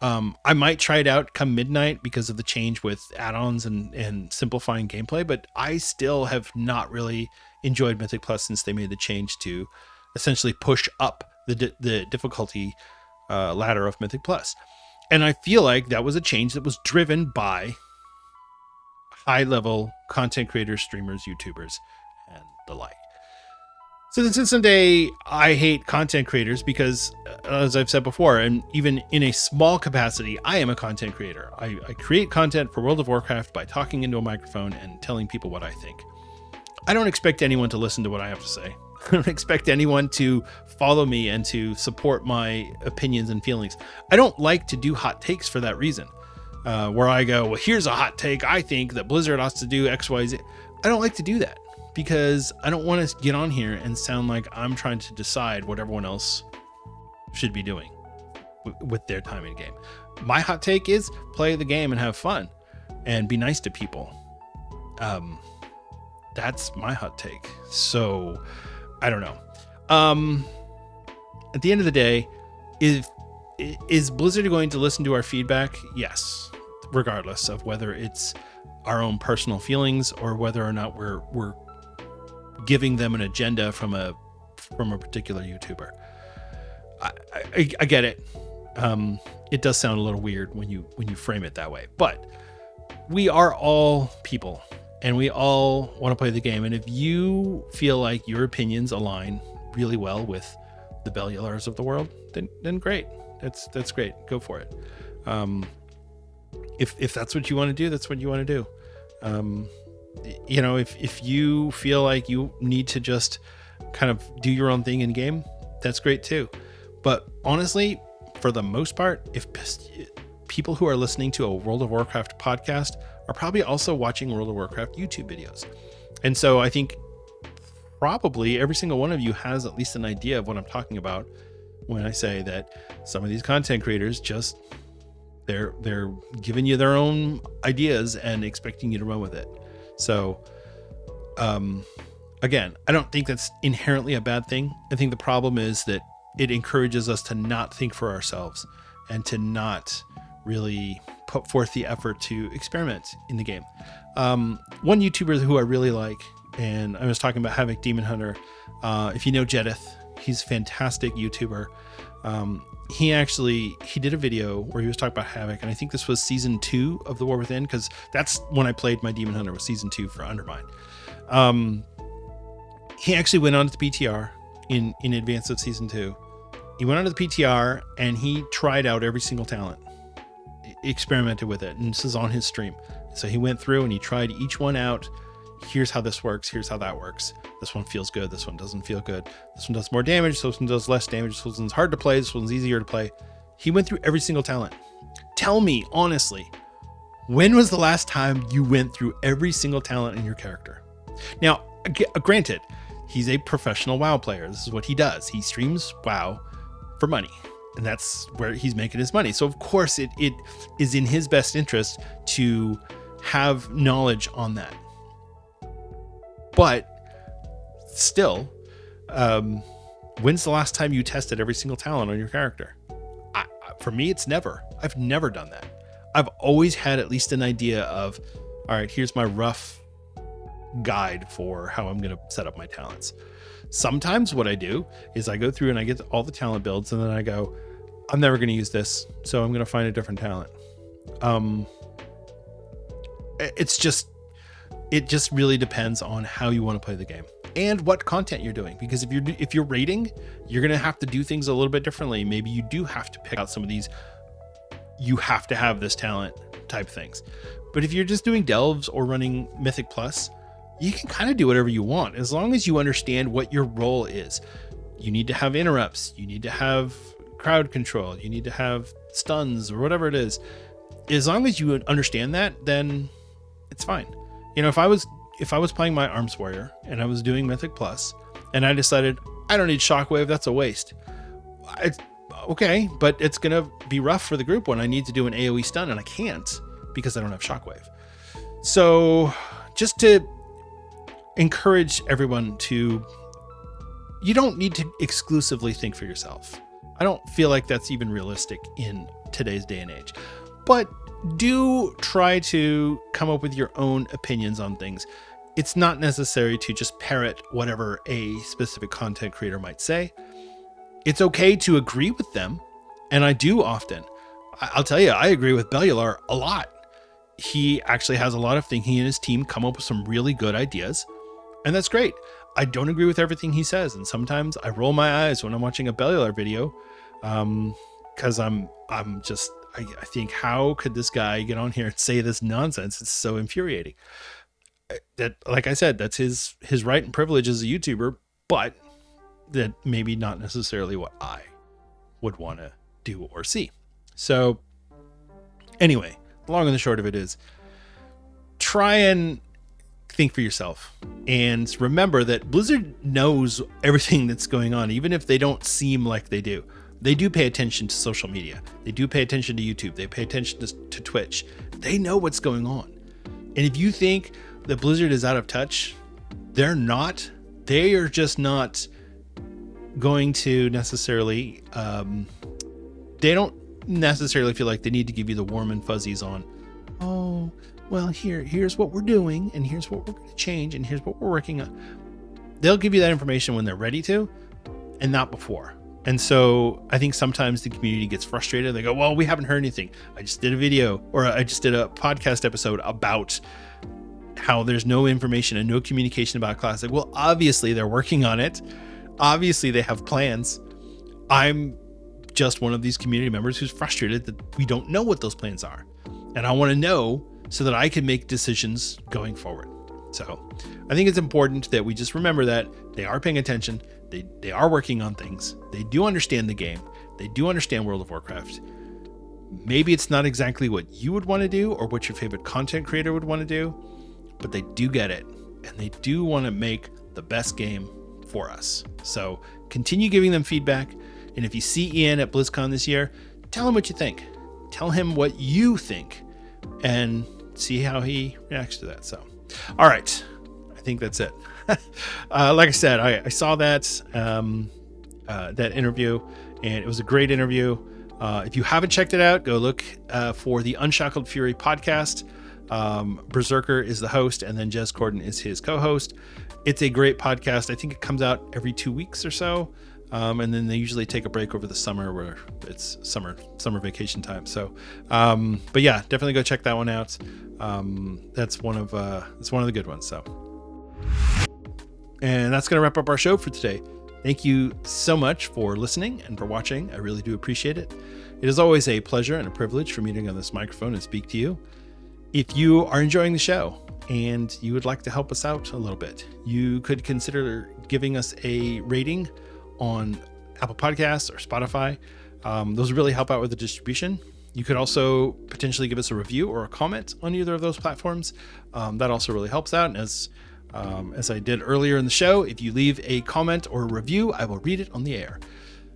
I might try it out come midnight because of the change with add-ons and simplifying gameplay, but I still have not really enjoyed Mythic Plus since they made the change to essentially push up the difficulty ladder of Mythic Plus. And I feel like that was a change that was driven by high-level content creators, streamers, YouTubers, and the like. So then someday I hate content creators because, as I've said before, and even in a small capacity, I am a content creator. I create content for World of Warcraft by talking into a microphone and telling people what I think. I don't expect anyone to listen to what I have to say. I don't expect anyone to follow me and to support my opinions and feelings. I don't like to do hot takes for that reason, where I go, well, here's a hot take. I think that Blizzard ought to do X, Y, Z. I don't like to do that, because I don't want to get on here and sound like I'm trying to decide what everyone else should be doing with their time in game. My hot take is play the game and have fun and be nice to people. That's my hot take. So I don't know. At the end of the day, is Blizzard going to listen to our feedback? Yes, regardless of whether it's our own personal feelings or whether or not we're giving them an agenda from a particular YouTuber. I get it. It does sound a little weird when you frame it that way, but we are all people and we all want to play the game. And if you feel like your opinions align really well with the Bellulars of the world, then great. That's great. Go for it. If that's what you want to do, that's what you want to do. If you feel like you need to just kind of do your own thing in game, that's great too. But honestly, for the most part, if people who are listening to a World of Warcraft podcast are probably also watching World of Warcraft YouTube videos. And so I think probably every single one of you has at least an idea of what I'm talking about when I say that some of these content creators just they're giving you their own ideas and expecting you to run with it. So again, I don't think that's inherently a bad thing. I think the problem is that it encourages us to not think for ourselves and to not really put forth the effort to experiment in the game. One YouTuber who I really like, and I was talking about Havoc Demon Hunter. If you know Jedith, he's a fantastic YouTuber. He did a video where he was talking about Havoc, and I think this was season 2 of The War Within, because that's when I played my Demon Hunter, was season 2 for Undermine. He actually went on to the PTR in advance of season 2. He went on to the PTR and he tried out every single talent, experimented with it, and this is on his stream. So he went through and he tried each one out. Here's how this works. Here's how that works. This one feels good. This one doesn't feel good. This one does more damage. This one does less damage. This one's hard to play. This one's easier to play. He went through every single talent. Tell me, honestly, when was the last time you went through every single talent in your character? Now, granted, he's a professional WoW player. This is what he does. He streams WoW for money, and that's where he's making his money. So of course it is in his best interest to have knowledge on that. But still, when's the last time you tested every single talent on your character? For me, it's never. I've never done that. I've always had at least an idea of, all right, here's my rough guide for how I'm going to set up my talents. Sometimes what I do is I go through and I get all the talent builds, and then I go, I'm never going to use this, so I'm going to find a different talent. It just really depends on how you want to play the game and what content you're doing. Because if you're raiding, you're going to have to do things a little bit differently. Maybe you do have to pick out some of these, you have to have this talent type things. But if you're just doing delves or running Mythic Plus, you can kind of do whatever you want as long as you understand what your role is. You need to have interrupts. You need to have crowd control. You need to have stuns or whatever it is. As long as you understand that, then it's fine. You know, if I was playing my Arms Warrior and I was doing Mythic Plus and I decided I don't need Shockwave, that's a waste. It's okay, but it's going to be rough for the group when I need to do an AoE stun and I can't because I don't have Shockwave. So just to encourage everyone you don't need to exclusively think for yourself. I don't feel like that's even realistic in today's day and age, but do try to come up with your own opinions on things. It's not necessary to just parrot whatever a specific content creator might say. It's okay to agree with them, and I do often. I'll tell you, I agree with Bellular a lot. He actually has a lot of things. He and his team come up with some really good ideas, and that's great. I don't agree with everything he says, and sometimes I roll my eyes when I'm watching a Bellular video, because I think, how could this guy get on here and say this nonsense? It's so infuriating. That, like I said, that's his right and privilege as a YouTuber, but that maybe not necessarily what I would want to do or see. So anyway, the long and the short of it is, try and think for yourself and remember that Blizzard knows everything that's going on, even if they don't seem like they do. They do pay attention to social media. They do pay attention to YouTube. They pay attention to Twitch. They know what's going on. And if you think that Blizzard is out of touch, they're not. They are just not going to necessarily, they don't necessarily feel like they need to give you the warm and fuzzies on, oh, well, here's what we're doing, and here's what we're going to change, and here's what we're working on. They'll give you that information when they're ready to, and not before. And so I think sometimes the community gets frustrated. They go, well, we haven't heard anything. I just did a video, or I just did a podcast episode about how there's no information and no communication about Classic. Well, obviously they're working on it. Obviously they have plans. I'm just one of these community members who's frustrated that we don't know what those plans are. And I want to know so that I can make decisions going forward. So I think it's important that we just remember that they are paying attention. They are working on things. They do understand the game. They do understand World of Warcraft. Maybe it's not exactly what you would want to do or what your favorite content creator would want to do, but they do get it. And they do want to make the best game for us. So continue giving them feedback. And if you see Ian at BlizzCon this year, tell him what you think. Tell him what you think and see how he reacts to that. So, all right. I think that's it. Like I said, I saw that interview, and it was a great interview. If you haven't checked it out, go look for the Unshackled Fury podcast. Berserker is the host, and then Jez Corden is his co-host. It's a great podcast. I think it comes out every 2 weeks or so. And then they usually take a break over the summer where it's summer vacation time. So, but yeah, definitely go check that one out. That's one of the good ones. So, and that's going to wrap up our show for today. Thank you so much for listening and for watching. I really do appreciate it. It is always a pleasure and a privilege for me to get on this microphone and speak to you. If you are enjoying the show and you would like to help us out a little bit, you could consider giving us a rating on Apple Podcasts or Spotify. Those really help out with the distribution. You could also potentially give us a review or a comment on either of those platforms. That also really helps out. And as I did earlier in the show, if you leave a comment or a review, I will read it on the air.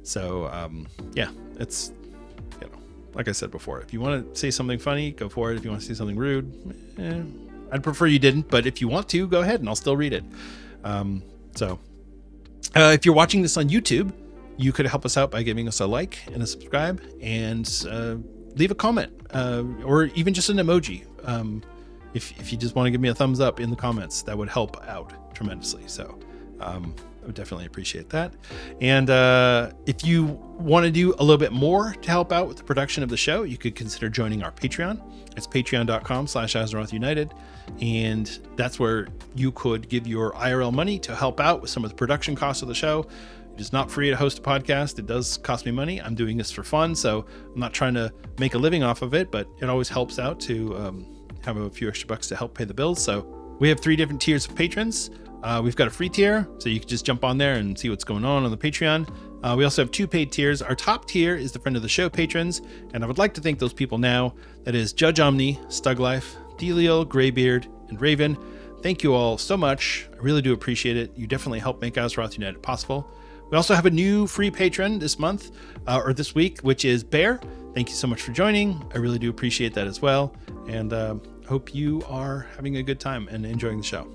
So yeah, it's, like I said before, if you want to say something funny, go for it. If you want to say something rude, I'd prefer you didn't, but if you want to, go ahead and I'll still read it. If you're watching this on YouTube, you could help us out by giving us a like and a subscribe, and leave a comment, or even just an emoji. If you just want to give me a thumbs up in the comments, that would help out tremendously. So I would definitely appreciate that. And if you want to do a little bit more to help out with the production of the show, you could consider joining our Patreon. It's patreon.com/Azeroth United. And that's where you could give your IRL money to help out with some of the production costs of the show. It is not free to host a podcast. It does cost me money. I'm doing this for fun, so I'm not trying to make a living off of it, but it always helps out to have a few extra bucks to help pay the bills. So we have 3 different tiers of patrons. We've got a free tier, so you can just jump on there and see what's going on the Patreon. We also have 2 paid tiers. Our top tier is the friend of the show patrons, and I would like to thank those people now. That is Judge Omni, Stuglife, Theliel, Greybeard, and Raven. Thank you all so much. I really do appreciate it. You definitely help make Azeroth United possible. We also have a new free patron this month, or this week, which is Bear. Thank you so much for joining. I really do appreciate that as well. And hope you are having a good time and enjoying the show.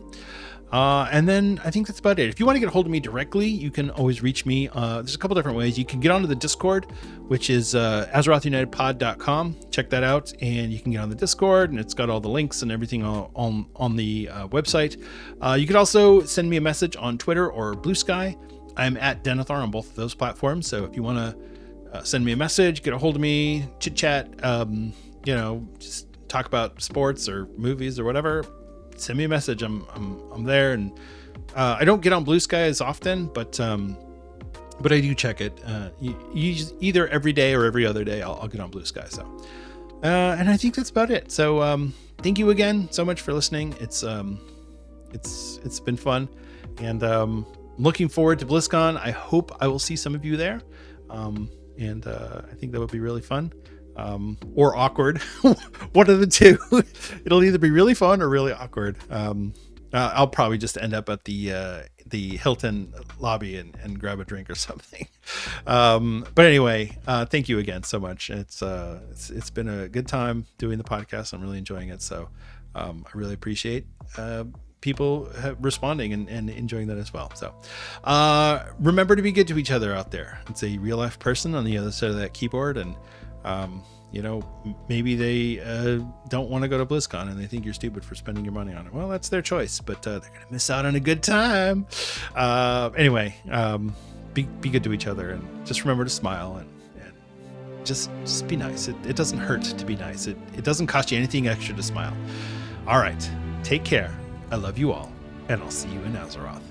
And then I think that's about it. If you want to get a hold of me directly, you can always reach me. There's a couple different ways. You can get onto the Discord, which is AzerothUnitedPod.com. Check that out, and you can get on the Discord, and it's got all the links and everything on the website. You could also send me a message on Twitter or Blue Sky. I'm at Denethar on both of those platforms. So if you want to send me a message, get a hold of me, chit chat, just talk about sports or movies or whatever, send me a message. I'm there, and I don't get on Blue Sky as often, but I do check it. Either every day or every other day, I'll get on Blue Sky. So, and I think that's about it. So, thank you again so much for listening. It's been fun, and looking forward to BlizzCon. I hope I will see some of you there, and I think that would be really fun. Or awkward. One of the two. It'll either be really fun or really awkward. I'll probably just end up at the Hilton lobby and grab a drink or something. But anyway, thank you again so much. It's been a good time doing the podcast. I'm really enjoying it. So I really appreciate people responding and enjoying that as well. So remember to be good to each other out there. It's a real life person on the other side of that keyboard, and maybe they don't want to go to BlizzCon and they think you're stupid for spending your money on it. Well, that's their choice, but they're going to miss out on a good time. Anyway, be good to each other, and just remember to smile and just be nice. It doesn't hurt to be nice. It doesn't cost you anything extra to smile. All right. Take care. I love you all, and I'll see you in Azeroth.